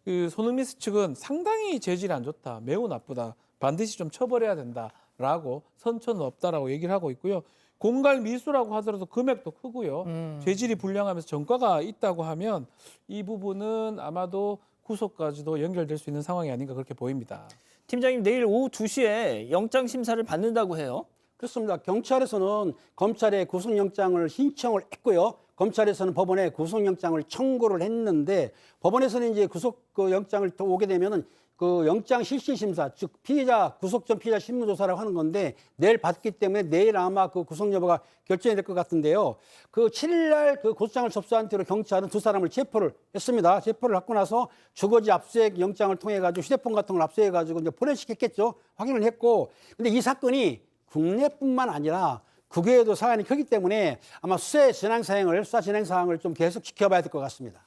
그 손흥민 씨 측은 상당히 재질이 안 좋다, 매우 나쁘다, 반드시 좀 처벌해야 된다라고 선처는 없다라고 얘기를 하고 있고요. 공갈 미수라고 하더라도 금액도 크고요. 재질이 불량하면서 전과가 있다고 하면 이 부분은 아마도 구속까지도 연결될 수 있는 상황이 아닌가 그렇게 보입니다. 팀장님 내일 오후 2시에 영장 심사를 받는다고 해요. 그렇습니다. 경찰에서는 검찰에 구속영장을 신청을 했고요. 검찰에서는 법원에 구속영장을 청구를 했는데 법원에서는 이제 구속영장을 또 오게 되면은 그 영장 실시 심사, 즉 피의자 구속 전 피의자 신문 조사라고 하는 건데 내일 받기 때문에 내일 아마 그 구속 여부가 결정이 될 것 같은데요. 그 7일 날 그 고소장을 접수한 뒤로 경찰은 두 사람을 체포를 했습니다. 체포를 하고 나서 주거지 압수수색 영장을 통해 가지고 휴대폰 같은 걸 압수해 가지고 이제 포렌식했겠죠. 확인을 했고, 근데 이 사건이 국내뿐만 아니라 국외에도 사안이 크기 때문에 아마 수사 진행 사항을 좀 계속 지켜봐야 될 것 같습니다.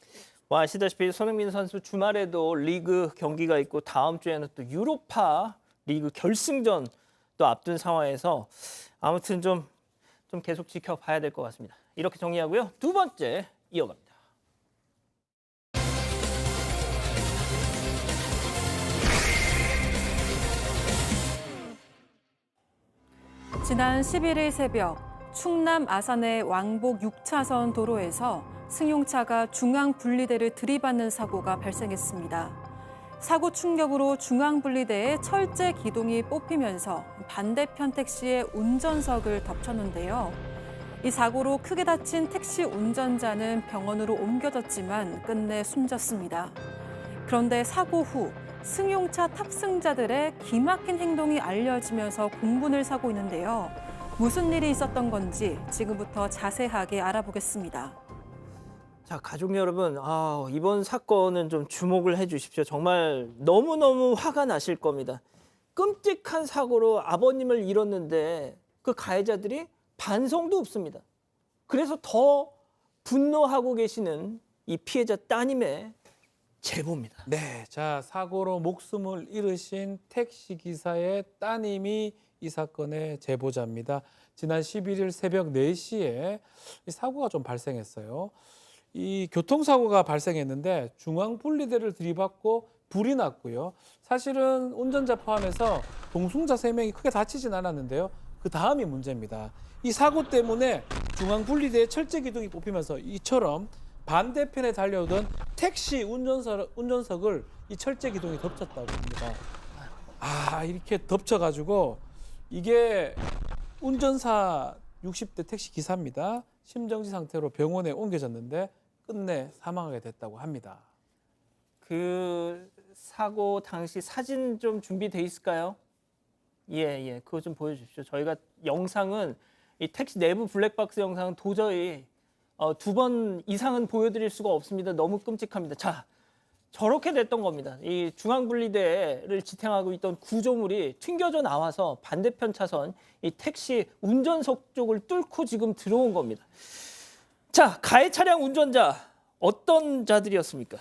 뭐 아시다시피 손흥민 선수 주말에도 리그 경기가 있고 다음 주에는 또 유로파 리그 결승전 또 앞둔 상황에서 아무튼 좀 계속 지켜봐야 될 것 같습니다. 이렇게 정리하고요. 두 번째 이어갑니다. 지난 11일 새벽 충남 아산의 왕복 6차선 도로에서 승용차가 중앙 분리대를 들이받는 사고가 발생했습니다. 사고 충격으로 중앙 분리대에 철제 기둥이 뽑히면서 반대편 택시의 운전석을 덮쳤는데요. 이 사고로 크게 다친 택시 운전자는 병원으로 옮겨졌지만 끝내 숨졌습니다. 그런데 사고 후 승용차 탑승자들의 기막힌 행동이 알려지면서 공분을 사고 있는데요. 무슨 일이 있었던 건지 지금부터 자세하게 알아보겠습니다. 자, 가족 여러분, 이번 사건은 좀 주목을 해주십시오. 정말 너무너무 화가 나실 겁니다. 끔찍한 사고로 아버님을 잃었는데 그 가해자들이 반성도 없습니다. 그래서 더 분노하고 계시는 이 피해자 따님의 제보입니다. 네, 자 사고로 목숨을 잃으신 택시 기사의 따님이 이 사건의 제보자입니다. 지난 11일 새벽 4시에 이 사고가 좀 발생했어요. 이 교통사고가 발생했는데 중앙 분리대를 들이받고 불이 났고요. 사실은 운전자 포함해서 동승자 3명이 크게 다치진 않았는데요. 그 다음이 문제입니다. 이 사고 때문에 중앙 분리대에 철제 기둥이 뽑히면서 이처럼 반대편에 달려오던 택시 운전석을 이 철제 기둥이 덮쳤다고 합니다. 이렇게 덮쳐가지고 이게 운전사 60대 택시 기사입니다. 심정지 상태로 병원에 옮겨졌는데 끝내 사망하게 됐다고 합니다. 그 사고 당시 사진 좀 준비돼 있을까요? 예, 그거 좀 보여주십시오. 저희가 영상은 이 택시 내부 블랙박스 영상은 도저히 2번 이상은 보여드릴 수가 없습니다. 너무 끔찍합니다. 자, 저렇게 됐던 겁니다. 이 중앙분리대를 지탱하고 있던 구조물이 튕겨져 나와서 반대편 차선 이 택시 운전석 쪽을 뚫고 지금 들어온 겁니다. 자, 가해 차량 운전자 어떤 자들이었습니까?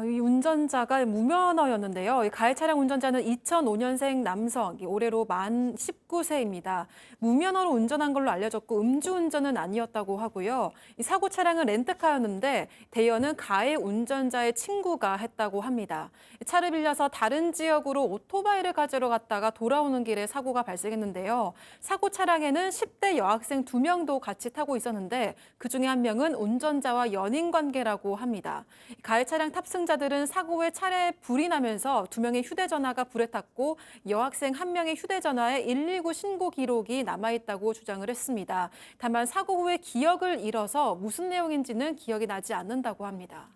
이 운전자가 무면허였는데요. 이 가해 차량 운전자는 2005년생 남성, 올해로 만 19세입니다. 무면허로 운전한 걸로 알려졌고 음주운전은 아니었다고 하고요. 이 사고 차량은 렌트카였는데 대여는 가해 운전자의 친구가 했다고 합니다. 차를 빌려서 다른 지역으로 오토바이를 가지러 갔다가 돌아오는 길에 사고가 발생했는데요. 사고 차량에는 10대 여학생 2명도 같이 타고 있었는데 그중에 한 명은 운전자와 연인 관계라고 합니다. 가해 차량 탑승자들은 사고 후에 차례에 불이 나면서 2명의 휴대전화가 불에 탔고 여학생 1명의 휴대전화에 119 신고 기록이 남아있다고 주장을 했습니다. 다만 사고 후에 기억을 잃어서 무슨 내용인지는 기억이 나지 않는다고 합니다.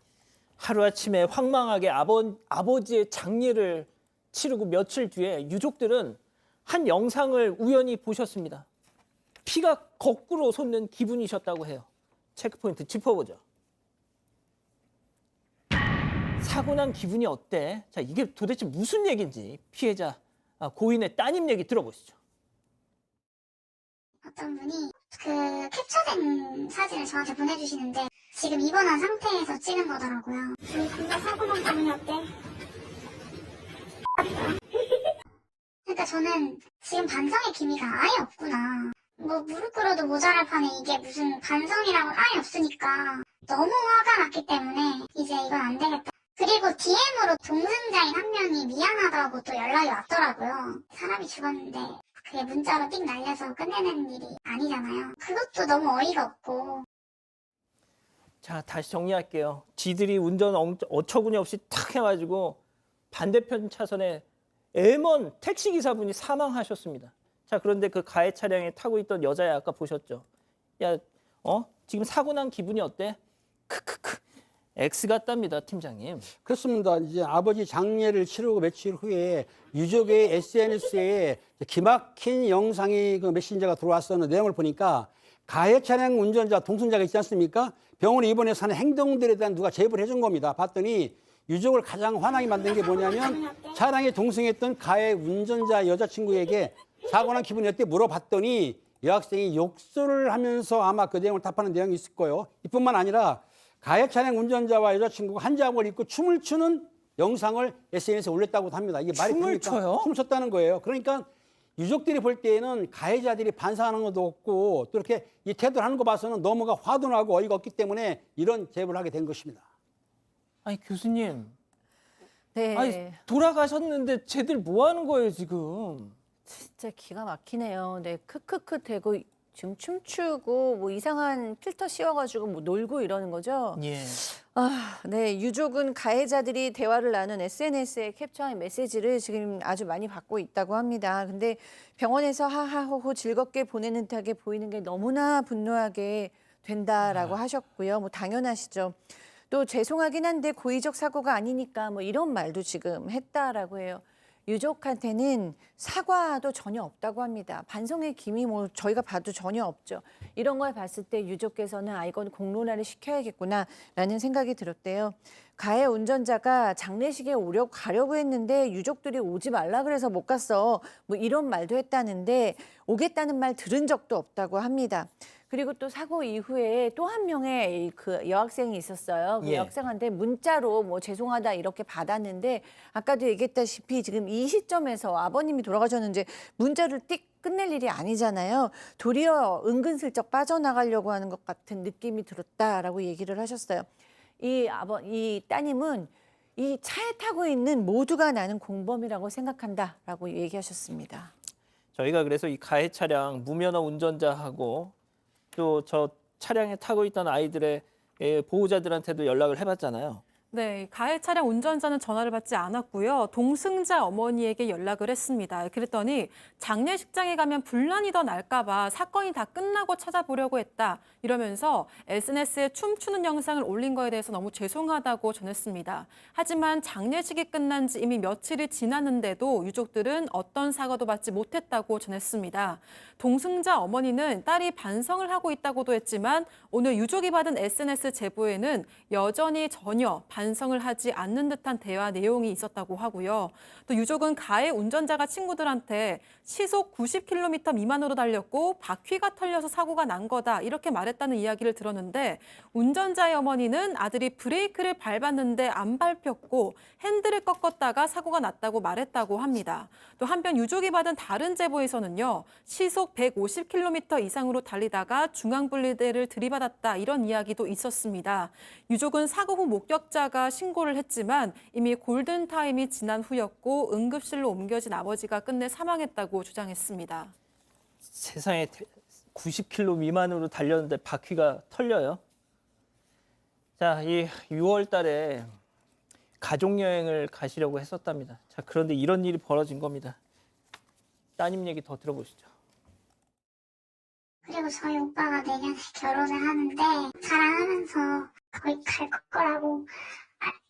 하루아침에 황망하게 아버지의 장례를 치르고 며칠 뒤에 유족들은 한 영상을 우연히 보셨습니다. 피가 거꾸로 솟는 기분이셨다고 해요. 체크포인트 짚어보죠. 사고 난 기분이 어때? 자, 이게 도대체 무슨 얘기인지 피해자 고인의 따님 얘기 들어보시죠. 어떤 분이 그 캡처된 사진을 저한테 보내주시는데 지금 입원한 상태에서 찍은 거더라고요. 진짜 사고만 기분이 어때? 그러니까 저는 지금 반성의 기미가 아예 없구나. 뭐 무릎 꿇어도 모자랄 판에 이게 무슨 반성이랑은 아예 없으니까 너무 화가 났기 때문에 이제 이건 안 되겠다. 그리고 DM으로 동승자인 한 명이 미안하다고 또 연락이 왔더라고요. 사람이 죽었는데 그게 문자로 띡 날려서 끝내는 일이 아니잖아요. 그것도 너무 어이가 없고. 자, 다시 정리할게요. 지들이 운전 어처구니 없이 탁 해가지고 반대편 차선에 M1 택시기사분이 사망하셨습니다. 자, 그런데 그 가해 차량에 타고 있던 여자애 아까 보셨죠? 야, 지금 사고 난 기분이 어때? 크크크. X 같답니다, 팀장님. 그렇습니다. 이제 아버지 장례를 치르고 며칠 후에 유족의 SNS에 기막힌 영상이 그 메신저가 들어왔었는 내용을 보니까 가해 차량 운전자 동승자가 있지 않습니까? 병원에 입원해서 하는 행동들에 대한 누가 제보를 해준 겁니다. 봤더니 유족을 가장 화나게 만든 게 뭐냐면 차량에 동승했던 가해 운전자 여자친구에게 사고 난 기분이 어때 물어봤더니 여학생이 욕설을 하면서 아마 그 내용을 답하는 내용이 있을 거예요. 이뿐만 아니라 가해 차량 운전자와 여자친구가 한자복을 입고 춤을 추는 영상을 SNS에 올렸다고 합니다. 이게 말이 춤을 됩니까? 춰요? 춤을 췄다는 거예요. 그러니까 유족들이 볼 때에는 가해자들이 반성하는 것도 없고 또 이렇게 이 태도를 하는 거 봐서는 너무가 화도 나고 어이가 없기 때문에 이런 제보를 하게 된 것입니다. 아니, 교수님. 네. 아니, 돌아가셨는데 쟤들 뭐 하는 거예요, 지금? 진짜 기가 막히네요. 네, 크크크 대고 지금 춤추고 뭐 이상한 필터 씌워가지고 뭐 놀고 이러는 거죠. 예. 아, 네, 유족은 가해자들이 대화를 나눈 SNS에 캡처한 메시지를 지금 아주 많이 받고 있다고 합니다. 근데 병원에서 하하호호 즐겁게 보내는 듯하게 보이는 게 너무나 분노하게 된다라고 하셨고요. 뭐 당연하시죠. 또 죄송하긴 한데 고의적 사고가 아니니까 뭐 이런 말도 지금 했다라고 해요. 유족한테는 사과도 전혀 없다고 합니다. 반성의 김이 뭐 저희가 봐도 전혀 없죠. 이런 걸 봤을 때 유족께서는 아 이건 공론화를 시켜야겠구나라는 생각이 들었대요. 가해 운전자가 장례식에 가려고 했는데 유족들이 오지 말라 그래서 못 갔어. 뭐 이런 말도 했다는데 오겠다는 말 들은 적도 없다고 합니다. 그리고 또 사고 이후에 또 한 명의 그 여학생이 있었어요. 그 예. 여학생한테 문자로 뭐 죄송하다 이렇게 받았는데 아까도 얘기했다시피 지금 이 시점에서 아버님이 돌아가셨는데 문자를 띡 끝낼 일이 아니잖아요. 도리어 은근슬쩍 빠져나가려고 하는 것 같은 느낌이 들었다라고 얘기를 하셨어요. 이 따님은 이 차에 타고 있는 모두가 나는 공범이라고 생각한다라고 얘기하셨습니다. 저희가 그래서 이 가해 차량 무면허 운전자하고 또 저 차량에 타고 있던 아이들의 보호자들한테도 연락을 해봤잖아요. 네, 가해 차량 운전자는 전화를 받지 않았고요. 동승자 어머니에게 연락을 했습니다. 그랬더니 장례식장에 가면 분란이 더 날까 봐 사건이 다 끝나고 찾아보려고 했다. 이러면서 SNS에 춤추는 영상을 올린 거에 대해서 너무 죄송하다고 전했습니다. 하지만 장례식이 끝난 지 이미 며칠이 지났는데도 유족들은 어떤 사과도 받지 못했다고 전했습니다. 동승자 어머니는 딸이 반성을 하고 있다고도 했지만 오늘 유족이 받은 SNS 제보에는 여전히 전혀 반성을 하지 않는 듯한 대화 내용이 있었다고 하고요. 또 유족은 가해 운전자가 친구들한테 시속 90km 미만으로 달렸고 바퀴가 털려서 사고가 난 거다 이렇게 말했다는 이야기를 들었는데 운전자의 어머니는 아들이 브레이크를 밟았는데 안 밟혔고 핸들을 꺾었다가 사고가 났다고 말했다고 합니다. 또 한편 유족이 받은 다른 제보에서는요. 시속 150km 이상으로 달리다가 중앙분리대를 들이받았다 이런 이야기도 있었습니다. 유족은 사고 후 목격자가 신고를 했지만 이미 골든타임이 지난 후였고 응급실로 옮겨진 아버지가 끝내 사망했다고 주장했습니다. 세상에 90km 미만으로 달렸는데 바퀴가 털려요. 자, 이 6월 달에 가족여행을 가시려고 했었답니다. 자, 그런데 이런 일이 벌어진 겁니다. 따님 얘기 더 들어보시죠. 그리고 저희 오빠가 내년에 결혼을 하는데 자랑하면서 거의 갈 거라고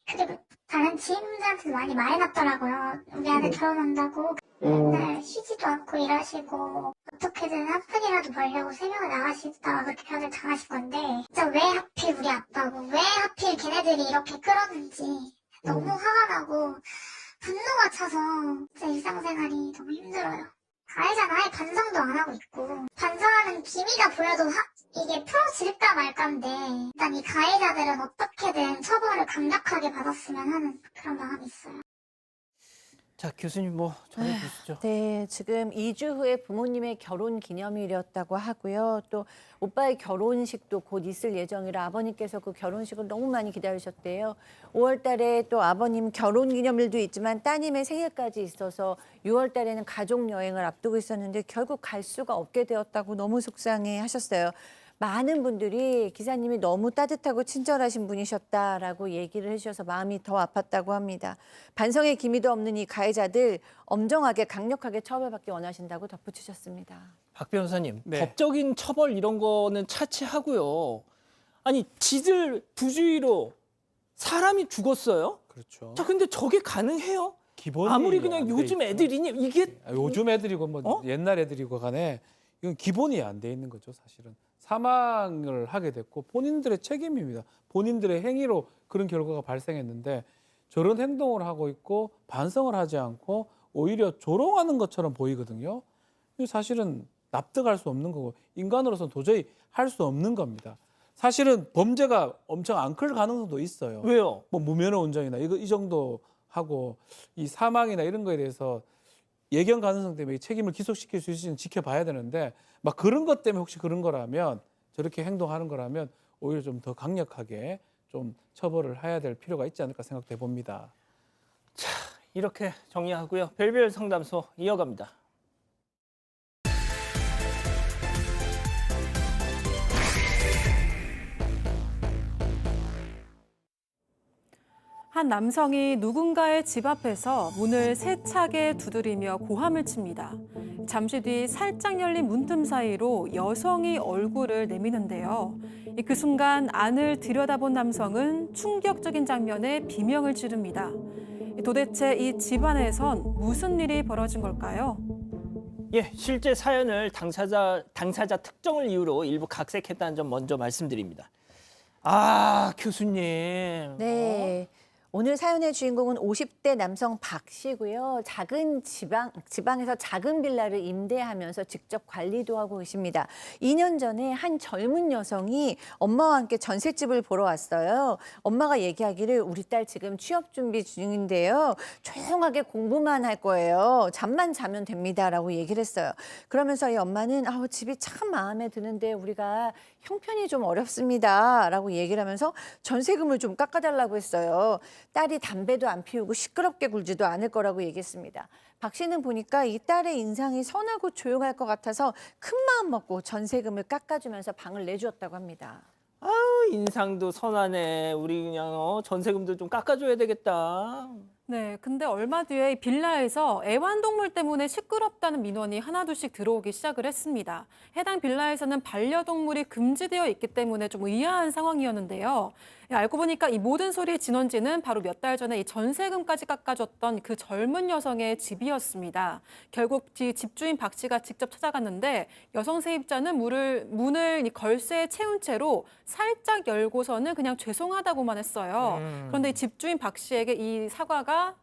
그리고 다른 지인분들한테도 많이 말해놨더라고요. 우리 아들 결혼한다고 맨날 쉬지도 않고 일하시고 어떻게든 한 푼이라도 벌려고 새벽에 나가시다가 그렇게 변을 당하실 건데 진짜 왜 하필 우리 아빠고 왜 하필 걔네들이 이렇게 끌었는지 너무 화가 나고 분노가 차서 진짜 일상생활이 너무 힘들어요. 가해자는 아예 반성도 안 하고 있고 반성하는 기미가 보여도 이게 풀어질까 말까인데 일단 이 가해자들은 어떻게든 처벌을 강력하게 받았으면 하는 그런 마음이 있어요. 자, 교수님 뭐 전해 주시죠. 네, 지금 2주 후에 부모님의 결혼 기념일이었다고 하고요. 또 오빠의 결혼식도 곧 있을 예정이라 아버님께서 그 결혼식을 너무 많이 기다리셨대요. 5월 달에 또 아버님 결혼 기념일도 있지만 따님의 생일까지 있어서 6월 달에는 가족 여행을 앞두고 있었는데 결국 갈 수가 없게 되었다고 너무 속상해 하셨어요. 많은 분들이 기사님이 너무 따뜻하고 친절하신 분이셨다라고 얘기를 해주셔서 마음이 더 아팠다고 합니다. 반성의 기미도 없는 이 가해자들 엄정하게 강력하게 처벌받기 원하신다고 덧붙이셨습니다. 박 변호사님, 네. 법적인 처벌 이런 거는 차치하고요. 아니, 지들 부주의로 사람이 죽었어요? 그렇죠. 자, 근데 저게 가능해요? 기본이 아무리 그냥 안 돼 요즘 있고. 애들이니 이게 요즘 애들이고 뭐 어? 옛날 애들이고 간에 이건 기본이 안 돼 있는 거죠, 사실은. 사망을 하게 됐고 본인들의 책임입니다. 본인들의 행위로 그런 결과가 발생했는데 저런 행동을 하고 있고 반성을 하지 않고 오히려 조롱하는 것처럼 보이거든요. 이거 사실은 납득할 수 없는 거고 인간으로서는 도저히 할 수 없는 겁니다. 사실은 범죄가 엄청 안 클 가능성도 있어요. 왜요? 뭐 무면허 운전이나 이 정도 하고 이 사망이나 이런 거에 대해서 예견 가능성 때문에 책임을 기소시킬 수 있을지는 지켜봐야 되는데 막 그런 것 때문에 혹시 그런 거라면 저렇게 행동하는 거라면 오히려 좀 더 강력하게 좀 처벌을 해야 될 필요가 있지 않을까 생각돼 봅니다. 이렇게 정리하고요. 별별 상담소 이어갑니다. 한 남성이 누군가의 집 앞에서 문을 세차게 두드리며 고함을 칩니다. 잠시 뒤 살짝 열린 문틈 사이로 여성이 얼굴을 내미는데요. 그 순간 안을 들여다본 남성은 충격적인 장면에 비명을 지릅니다. 도대체 이 집안에선 무슨 일이 벌어진 걸까요? 예, 실제 사연을 당사자 특정을 이유로 일부 각색했다는 점 먼저 말씀드립니다. 아, 교수님. 네. 오늘 사연의 주인공은 50대 남성 박 씨고요. 작은 지방에서 작은 빌라를 임대하면서 직접 관리도 하고 계십니다. 2년 전에 한 젊은 여성이 엄마와 함께 전셋집을 보러 왔어요. 엄마가 얘기하기를 우리 딸 지금 취업 준비 중인데요. 조용하게 공부만 할 거예요. 잠만 자면 됩니다라고 얘기를 했어요. 그러면서 이 엄마는 집이 참 마음에 드는데 우리가 형편이 좀 어렵습니다라고 얘기를 하면서 전세금을 좀 깎아달라고 했어요. 딸이 담배도 안 피우고 시끄럽게 굴지도 않을 거라고 얘기했습니다. 박 씨는 보니까 이 딸의 인상이 선하고 조용할 것 같아서 큰 마음 먹고 전세금을 깎아주면서 방을 내주었다고 합니다. 인상도 선하네. 우리 그냥 전세금도 좀 깎아줘야 되겠다. 네, 근데 얼마 뒤에 이 빌라에서 애완동물 때문에 시끄럽다는 민원이 하나둘씩 들어오기 시작을 했습니다. 해당 빌라에서는 반려동물이 금지되어 있기 때문에 좀 의아한 상황이었는데요. 알고 보니까 이 모든 소리의 진원지는 바로 몇 달 전에 이 전세금까지 깎아줬던 그 젊은 여성의 집이었습니다. 결국 집주인 박 씨가 직접 찾아갔는데 여성 세입자는 문을 이 걸쇠에 채운 채로 살짝 열고서는 그냥 죄송하다고만 했어요. 그런데 이 집주인 박 씨에게 이 사과가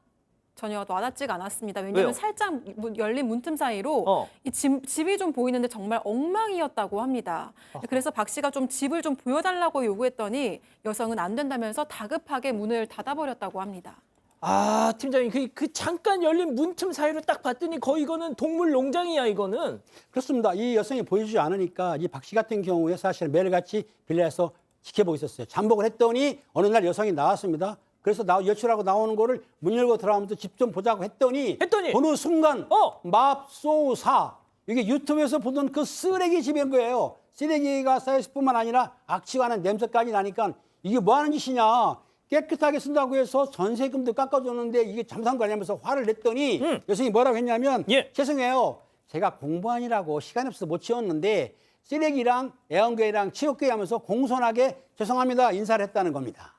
전혀 와닿지가 않았습니다. 왜냐하면 왜요? 살짝 열린 문틈 사이로 이 집이 좀 보이는데 정말 엉망이었다고 합니다. 그래서 박 씨가 좀 집을 좀 보여달라고 요구했더니 여성은 안 된다면서 다급하게 문을 닫아버렸다고 합니다. 아, 팀장님, 그 잠깐 열린 문틈 사이로 딱 봤더니 거의 이거는 동물 농장이야, 이거는. 그렇습니다. 이 여성이 보여주지 않으니까 이 박 씨 같은 경우에 사실 매일같이 빌라에서 지켜보고 있었어요. 잠복을 했더니 어느 날 여성이 나왔습니다. 그래서 여출하고 나오는 거를 문 열고 들어가면서 집 좀 보자고 했더니 어느 순간 맙소사 이게 유튜브에서 보던 그 쓰레기 집인 거예요. 쓰레기가 쌓였을 뿐만 아니라 악취가 나는 냄새까지 나니까 이게 뭐 하는 짓이냐. 깨끗하게 쓴다고 해서 전세금도 깎아줬는데 이게 잠상관리하면서 화를 냈더니 여성이 뭐라고 했냐면 죄송해요. 제가 공부하느라고 시간이 없어서 못 치웠는데 쓰레기랑 애완개랑 치웠게 하면서 공손하게 죄송합니다 인사를 했다는 겁니다.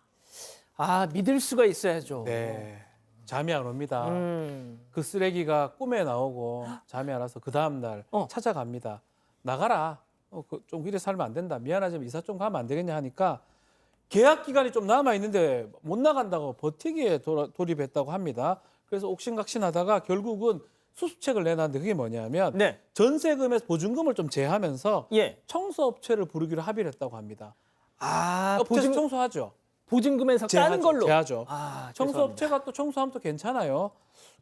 아, 믿을 수가 있어야죠. 네, 잠이 안 옵니다. 그 쓰레기가 꿈에 나오고 잠이 안 와서 그 다음 날 찾아갑니다. 나가라. 좀 이래 살면 안 된다. 미안하지만 이사 좀 가면 안 되겠냐 하니까 계약 기간이 좀 남아 있는데 못 나간다고 버티기에 돌입했다고 합니다. 그래서 옥신각신하다가 결국은 수습책을 내놨는데 그게 뭐냐면 전세금에서 보증금을 좀 제하면서 청소업체를 부르기로 합의를 했다고 합니다. 아, 업체에서 청소하죠. 보증금에서 까는 걸로. 제하죠. 아, 청소업체가 또 청소하면 또 괜찮아요.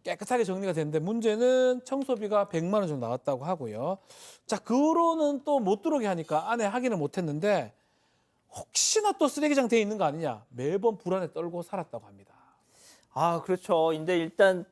깨끗하게 정리가 됐는데 문제는 청소비가 100만 원 정도 나왔다고 하고요. 자, 그로는 또 못 들어오게 하니까 안에 확인을 못 했는데 혹시나 또 쓰레기장 돼 있는 거 아니냐 매번 불안에 떨고 살았다고 합니다. 아, 그렇죠. 근데 일단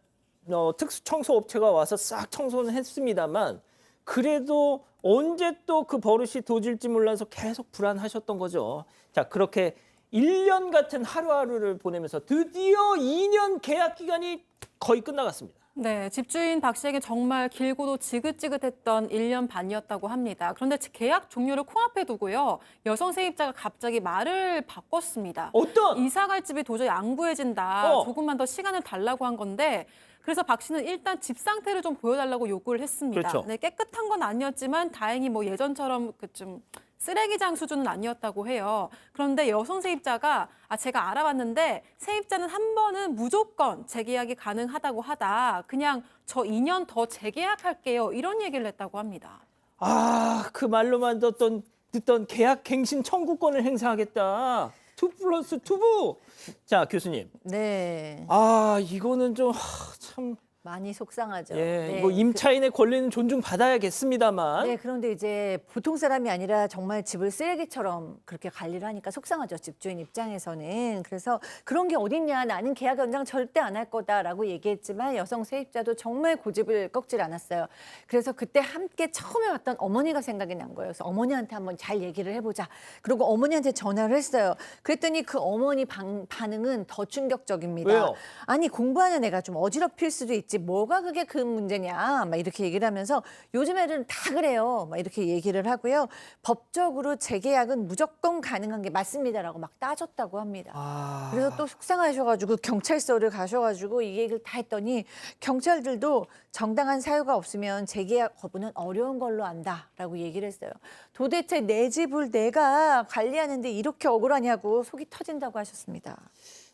특수 청소 업체가 와서 싹 청소는 했습니다만 그래도 언제 또 그 버릇이 도질지 몰라서 계속 불안하셨던 거죠. 자, 그렇게 1년 같은 하루하루를 보내면서 드디어 2년 계약 기간이 거의 끝나갔습니다. 네, 집주인 박 씨에게 정말 길고도 지긋지긋했던 1년 반이었다고 합니다. 그런데 계약 종료를 코앞에 두고요. 여성 세입자가 갑자기 말을 바꿨습니다. 어떤? 이사 갈 집이 도저히 안 구해진다. 어. 조금만 더 시간을 달라고 한 건데 그래서 박 씨는 일단 집 상태를 좀 보여달라고 요구를 했습니다. 그렇죠. 네, 깨끗한 건 아니었지만 다행히 뭐 예전처럼 그 좀 쓰레기장 수준은 아니었다고 해요. 그런데 여성 세입자가 제가 알아봤는데 세입자는 한 번은 무조건 재계약이 가능하다고 하다. 그냥 저 2년 더 재계약할게요. 이런 얘기를 했다고 합니다. 아, 그 말로만 듣던 계약 갱신 청구권을 행사하겠다. 2+2부. 자, 교수님. 네, 아, 이거는 좀 참 많이 속상하죠. 예, 네, 뭐 임차인의 권리는 존중받아야겠습니다만. 네, 그런데 이제 보통 사람이 아니라 정말 집을 쓰레기처럼 그렇게 관리를 하니까 속상하죠. 집주인 입장에서는. 그래서 그런 게 어딨냐. 나는 계약 연장 절대 안 할 거다라고 얘기했지만 여성 세입자도 정말 고집을 꺾질 않았어요. 그래서 그때 함께 처음에 왔던 어머니가 생각이 난 거예요. 그래서 어머니한테 한번 잘 얘기를 해보자. 그리고 어머니한테 전화를 했어요. 그랬더니 그 어머니 반응은 더 충격적입니다. 왜요? 아니 공부하는 애가 좀 어지럽힐 수도 있지 뭐가 그게 그 문제냐 막 이렇게 얘기를 하면서 요즘 애들은 다 그래요 막 이렇게 얘기를 하고요. 법적으로 재계약은 무조건 가능한 게 맞습니다라고 막 따졌다고 합니다. 아, 그래서 또 속상하셔가지고 경찰서를 가셔가지고 이 얘기를 다 했더니 경찰들도 정당한 사유가 없으면 재계약 거부는 어려운 걸로 안다라고 얘기를 했어요. 도대체 내 집을 내가 관리하는데 이렇게 억울하냐고 속이 터진다고 하셨습니다.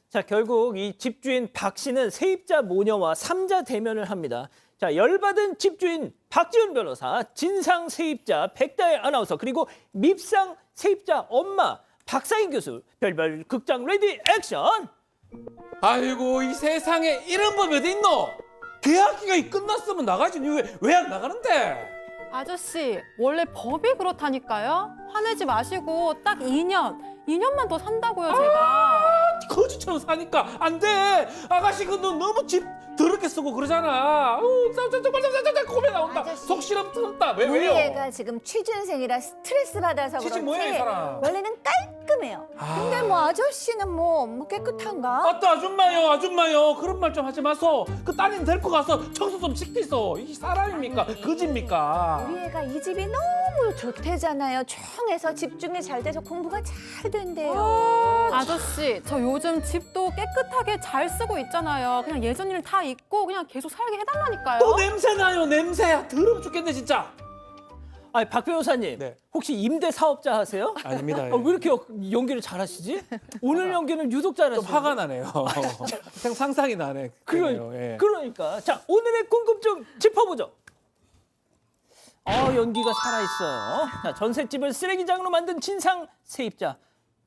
자, 결국 이 집주인 박 씨는 세입자 모녀와 3자 대면을 합니다. 자, 열받은 집주인 박지훈 변호사, 진상 세입자 백다혜 아나운서, 그리고 밉상 세입자 엄마 박사인 교수, 별별 극장 레디 액션! 아이고 이 세상에 이런 법이 어디 있노? 계약 기간이 끝났으면 나가지 왜 안 나가는데? 아저씨, 원래 법이 그렇다니까요. 화내지 마시고 딱 2년만 더 산다고요, 제가. 거지처럼 사니까 안 돼. 아가씨 그 너 너무 집 더럽게 쓰고 그러잖아. 정말 고민 나온다. 아저씨, 속 시름 뜯었다. 우리 왜요? 애가 지금 취준생이라 스트레스 받아서 취직 그렇지 뭐야, 이 사람? 원래는 깔끔해요. 근데 뭐 아저씨는 뭐 깨끗한가? 아따 아줌마요 그런 말 좀 하지 마소. 그 따님 데리고 가서 청소 좀 시키소. 이게 사람입니까? 거짓입니까? 우리 애가 이 집이 너무 좋대잖아요. 조용해서 집중이 잘 돼서 공부가 잘 된대요. 아저씨, 저 요즘 집도 깨끗하게 잘 쓰고 있잖아요. 그냥 예전 일 다 잊고 그냥 계속 살게 해달라니까요. 또 냄새 나요 냄새. 더러워 죽겠네 진짜. 아, 박 변호사님, 네. 혹시 임대 사업자 하세요? 아닙니다. 왜 이렇게 연기를 잘하시지? 오늘 연기는 유독 좀 잘하시네요. 화가 나네요. 상상이 나네. 예. 그러니까. 자, 오늘의 궁금증 짚어보죠. 연기가 살아있어요. 자, 전셋집을 쓰레기장으로 만든 진상 세입자.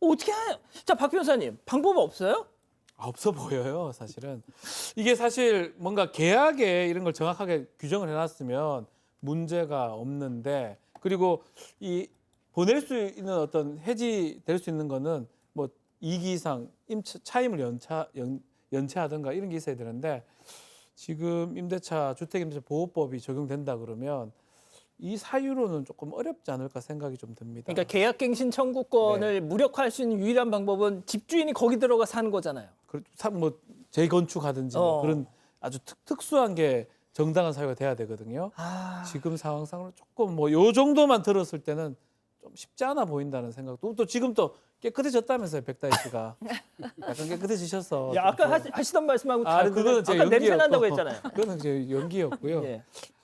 어떻게 해요? 자, 박 변호사님, 방법 없어요? 없어 보여요, 사실은. 이게 사실 뭔가 계약에 이런 걸 정확하게 규정을 해놨으면 문제가 없는데, 그리고 이 보낼 수 있는 어떤 해지될 수 있는 거는 뭐 2기 이상 차임을 연체하든가 이런 게 있어야 되는데, 지금 주택임대차 보호법이 적용된다 그러면 이 사유로는 조금 어렵지 않을까 생각이 좀 듭니다. 그러니까 계약갱신 청구권을 무력화할 수 있는 유일한 방법은 집주인이 거기 들어가 사는 거잖아요. 뭐 재건축하든지 뭐 그런 아주 특수한 게 정당한 사유가 돼야 되거든요. 지금 상황상으로 조금 뭐 요 정도만 들었을 때는 좀 쉽지 않아 보인다는 생각도. 또 지금 또 깨끗해졌다면서요, 백다희 씨가. 약간 깨끗해지셔서. 야, 아까 하시던 말씀하고 다른데 그거는 제 아까 냄새 연기였고. 난다고 했잖아요. 그거는 제 연기였고요. 예.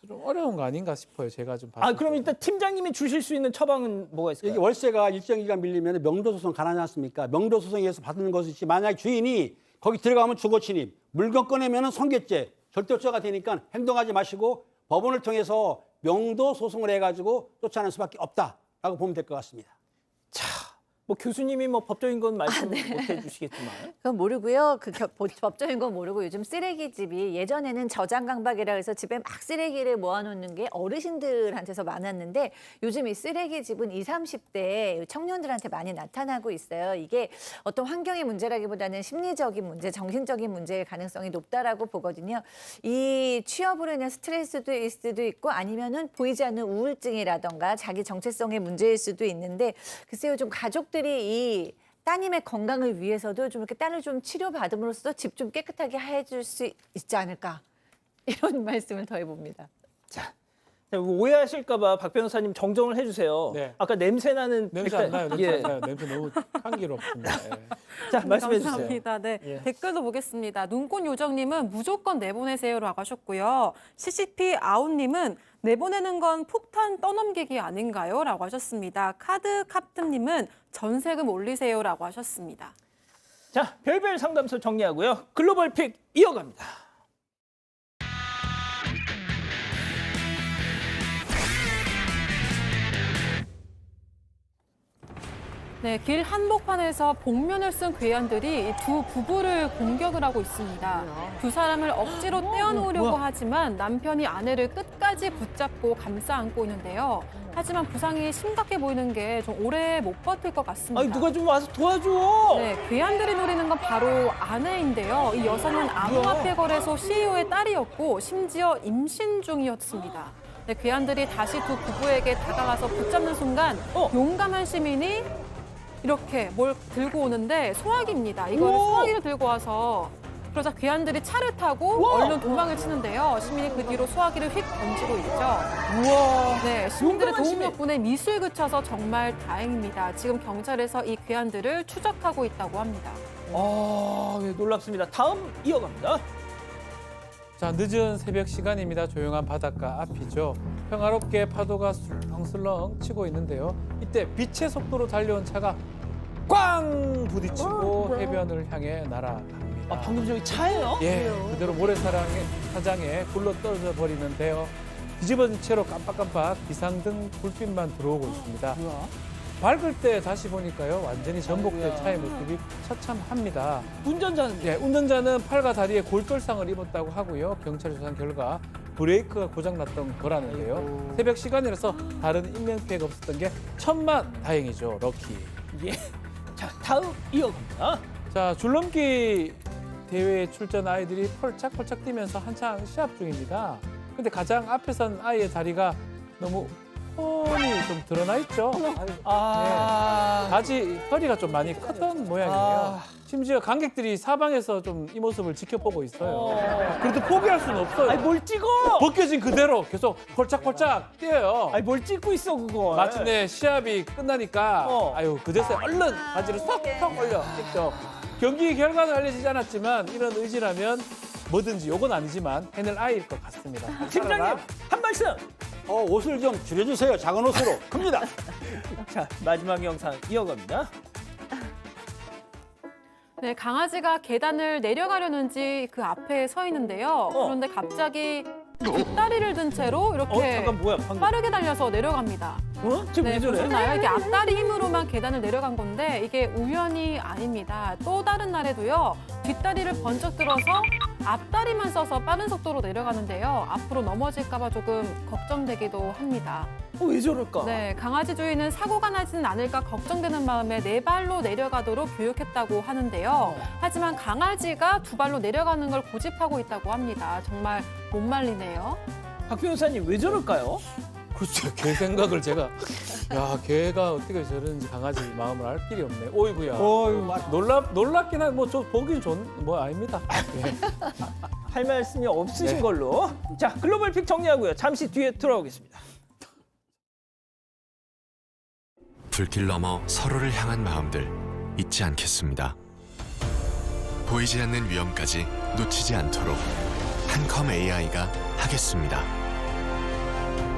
좀 어려운 거 아닌가 싶어요, 제가 좀 봤을 그럼 때. 일단 팀장님이 주실 수 있는 처방은 뭐가 이게 있을까요? 월세가 일정 기간 밀리면 명도소송 가능하지 않습니까? 명도소송에서 받는 것이지 만약 주인이 거기 들어가면 주거 침입, 물건 꺼내면 손괴죄, 절도죄가 되니까 행동하지 마시고 법원을 통해서 명도소송을 해가지고 쫓아낼 수밖에 없다라고 보면 될 것 같습니다. 자, 뭐 교수님이 뭐 법적인 건 말씀 못 해주시겠지만. 그건 모르고요. 법적인 건 모르고 요즘 쓰레기집이 예전에는 저장 강박이라 해서 집에 막 쓰레기를 모아놓는 게 어르신들한테서 많았는데 요즘 이 쓰레기집은 20, 30대 청년들한테 많이 나타나고 있어요. 이게 어떤 환경의 문제라기보다는 심리적인 문제, 정신적인 문제일 가능성이 높다라고 보거든요. 이 취업으로 인한 스트레스도 있을 수도 있고 아니면은 보이지 않는 우울증이라던가 자기 정체성의 문제일 수도 있는데 글쎄요, 좀 가족들이 이 따님의 건강을 위해서도 좀 이렇게 딸을 좀 치료받음으로써 집 좀 깨끗하게 해줄 수 있지 않을까 이런 말씀을 더 해봅니다. 자, 오해하실까봐 박 변호사님 정정을 해주세요. 네. 아까 냄새 나는 냄새 안 나요. 냄새 예. 안 나요. 냄새 너무 향기롭습니다. 예. 자, 말씀해 주세요. 감사합니다. 네, 예. 댓글도 보겠습니다. 눈꽃 요정님은 무조건 내보내세요라고 하셨고요. CCP 아웃님은 내보내는 건 폭탄 떠넘기기 아닌가요? 라고 하셨습니다. 카드 캡틴님은 전세금 올리세요라고 하셨습니다. 자, 별별 상담소 정리하고요. 글로벌 픽 이어갑니다. 네, 길 한복판에서 복면을 쓴 괴한들이 이 두 부부를 공격을 하고 있습니다. 두 사람을 억지로 떼어놓으려고 하지만 남편이 아내를 끝까지 붙잡고 감싸 안고 있는데요. 하지만 부상이 심각해 보이는 게 좀 오래 못 버틸 것 같습니다. 아니, 누가 좀 와서 도와줘. 네, 괴한들이 노리는 건 바로 아내인데요. 이 여성은 암호화폐 거래소 CEO의 딸이었고 심지어 임신 중이었습니다. 네, 괴한들이 다시 두 부부에게 다가가서 붙잡는 순간 용감한 시민이 이렇게 뭘 들고 오는데 소화기입니다. 이걸 소화기를 들고 와서 그러자 괴한들이 차를 타고 얼른 도망을 치는데요. 시민이 그 뒤로 소화기를 휙 던지고 있죠. 우와. 네, 시민들의 용감한 도움 시민. 덕분에 미수에 그쳐서 정말 다행입니다. 지금 경찰에서 이 괴한들을 추적하고 있다고 합니다. 아, 네, 놀랍습니다. 다음 이어갑니다. 자, 늦은 새벽 시간입니다. 조용한 바닷가 앞이죠. 평화롭게 파도가 술렁술렁 치고 있는데요. 이때 빛의 속도로 달려온 차가 꽝 부딪히고 해변을 향해 날아갑니다. 아, 방금 저기 차예요? 예, 그대로 모래사장에 굴러 떨어져 버리는데요. 뒤집어진 채로 깜빡깜빡 비상등 불빛만 들어오고 있습니다. 뭐야? 밝을 때 다시 보니까요, 완전히 전복된 차의 모습이 처참합니다. 운전자는 예, 운전자는 팔과 다리에 골절상을 입었다고 하고요. 경찰 조사 결과 브레이크가 고장났던 거라는데요. 새벽 시간이라서 다른 인명피해가 없었던 게 천만 다행이죠. 럭키. 예. 자, 다음 이어갑니다. 자, 줄넘기 대회에 출전 아이들이 펄짝펄짝 뛰면서 한창 시합 중입니다. 근데 가장 앞에 선 아이의 다리가 너무 폰이 좀 드러나 있죠. 바지 허리가 좀 많이 컸던 모양이에요. 심지어 관객들이 사방에서 좀 이 모습을 지켜보고 있어요. 그래도 포기할 수는 없어요. 아니, 뭘 찍어? 벗겨진 그대로 계속 펄짝펄짝 뛰어요. 아니, 뭘 찍고 있어, 그거. 마침내 시합이 끝나니까 아유 그제서야 얼른 바지를 쏙쏙 올려 찍죠. 경기 결과는 알려지지 않았지만 이런 의지라면 뭐든지 요건 아니지만 해낼 아이일 것 같습니다. 팀장님, 한 말씀. 옷을 좀 줄여주세요. 작은 옷으로. 큽니다. 자, 마지막 영상 이어갑니다. 네, 강아지가 계단을 내려가려는지 그 앞에 서 있는데요. 그런데 갑자기 뒷다리를 든 채로 이렇게 잠깐 뭐야, 방금. 빠르게 달려서 내려갑니다. 지금 네, 왜 저래? 보셨나요? 이게 앞다리 힘으로만 계단을 내려간 건데 이게 우연이 아닙니다. 또 다른 날에도요. 뒷다리를 번쩍 들어서 앞다리만 써서 빠른 속도로 내려가는데요. 앞으로 넘어질까 봐 조금 걱정되기도 합니다. 왜 저럴까? 네, 강아지 주인은 사고가 나지는 않을까 걱정되는 마음에 네 발로 내려가도록 교육했다고 하는데요. 하지만 강아지가 두 발로 내려가는 걸 고집하고 있다고 합니다. 정말 못 말리네요. 박 변호사님, 왜 저럴까요? 글쎄요, 개 생각을 제가 야 개가 어떻게 저러는지 강아지 마음을 알 길이 없네. 오이구야. 놀랍긴 한 뭐 저 보기 좋은 뭐 아닙니다. 예. 할 말씀이 없으신 네. 걸로. 자, 글로벌 픽 정리하고요. 잠시 뒤에 돌아오겠습니다. 불길 넘어 서로를 향한 마음들 잊지 않겠습니다. 보이지 않는 위험까지 놓치지 않도록 한컴 AI가 하겠습니다.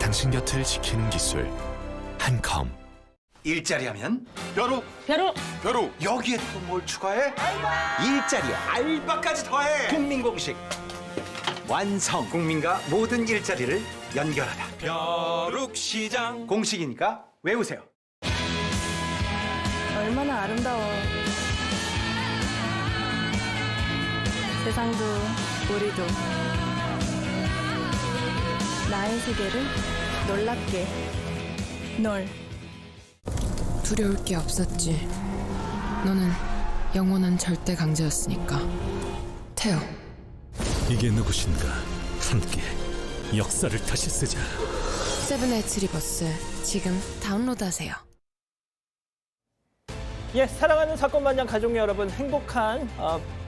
당신 곁을 지키는 기술 한컴. 일자리 하면 벼루 여기에 또 뭘 추가해? 일자리 알바까지 더해. 국민공식 완성. 국민과 모든 일자리를 연결하다 벼룩시장 공식이니까 외우세요. 얼마나 아름다워. 세상도 우리도 나의 세계를 놀랍게 널. 두려울 게 없었지. 너는 영원한 절대 강자였으니까. 태어. 이게 누구신가? 함께 역사를 다시 쓰자. 세븐에이츠 리버스 지금 다운로드하세요. 예, 사랑하는 사건반장 가족 여러분 행복한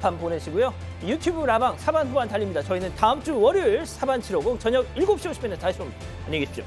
밤 보내시고요. 유튜브 라방 사반 후반 달립니다. 저희는 다음 주 월요일 사반 750 저녁 7시 50분에 다시 옵니다. 안녕히 계십시오.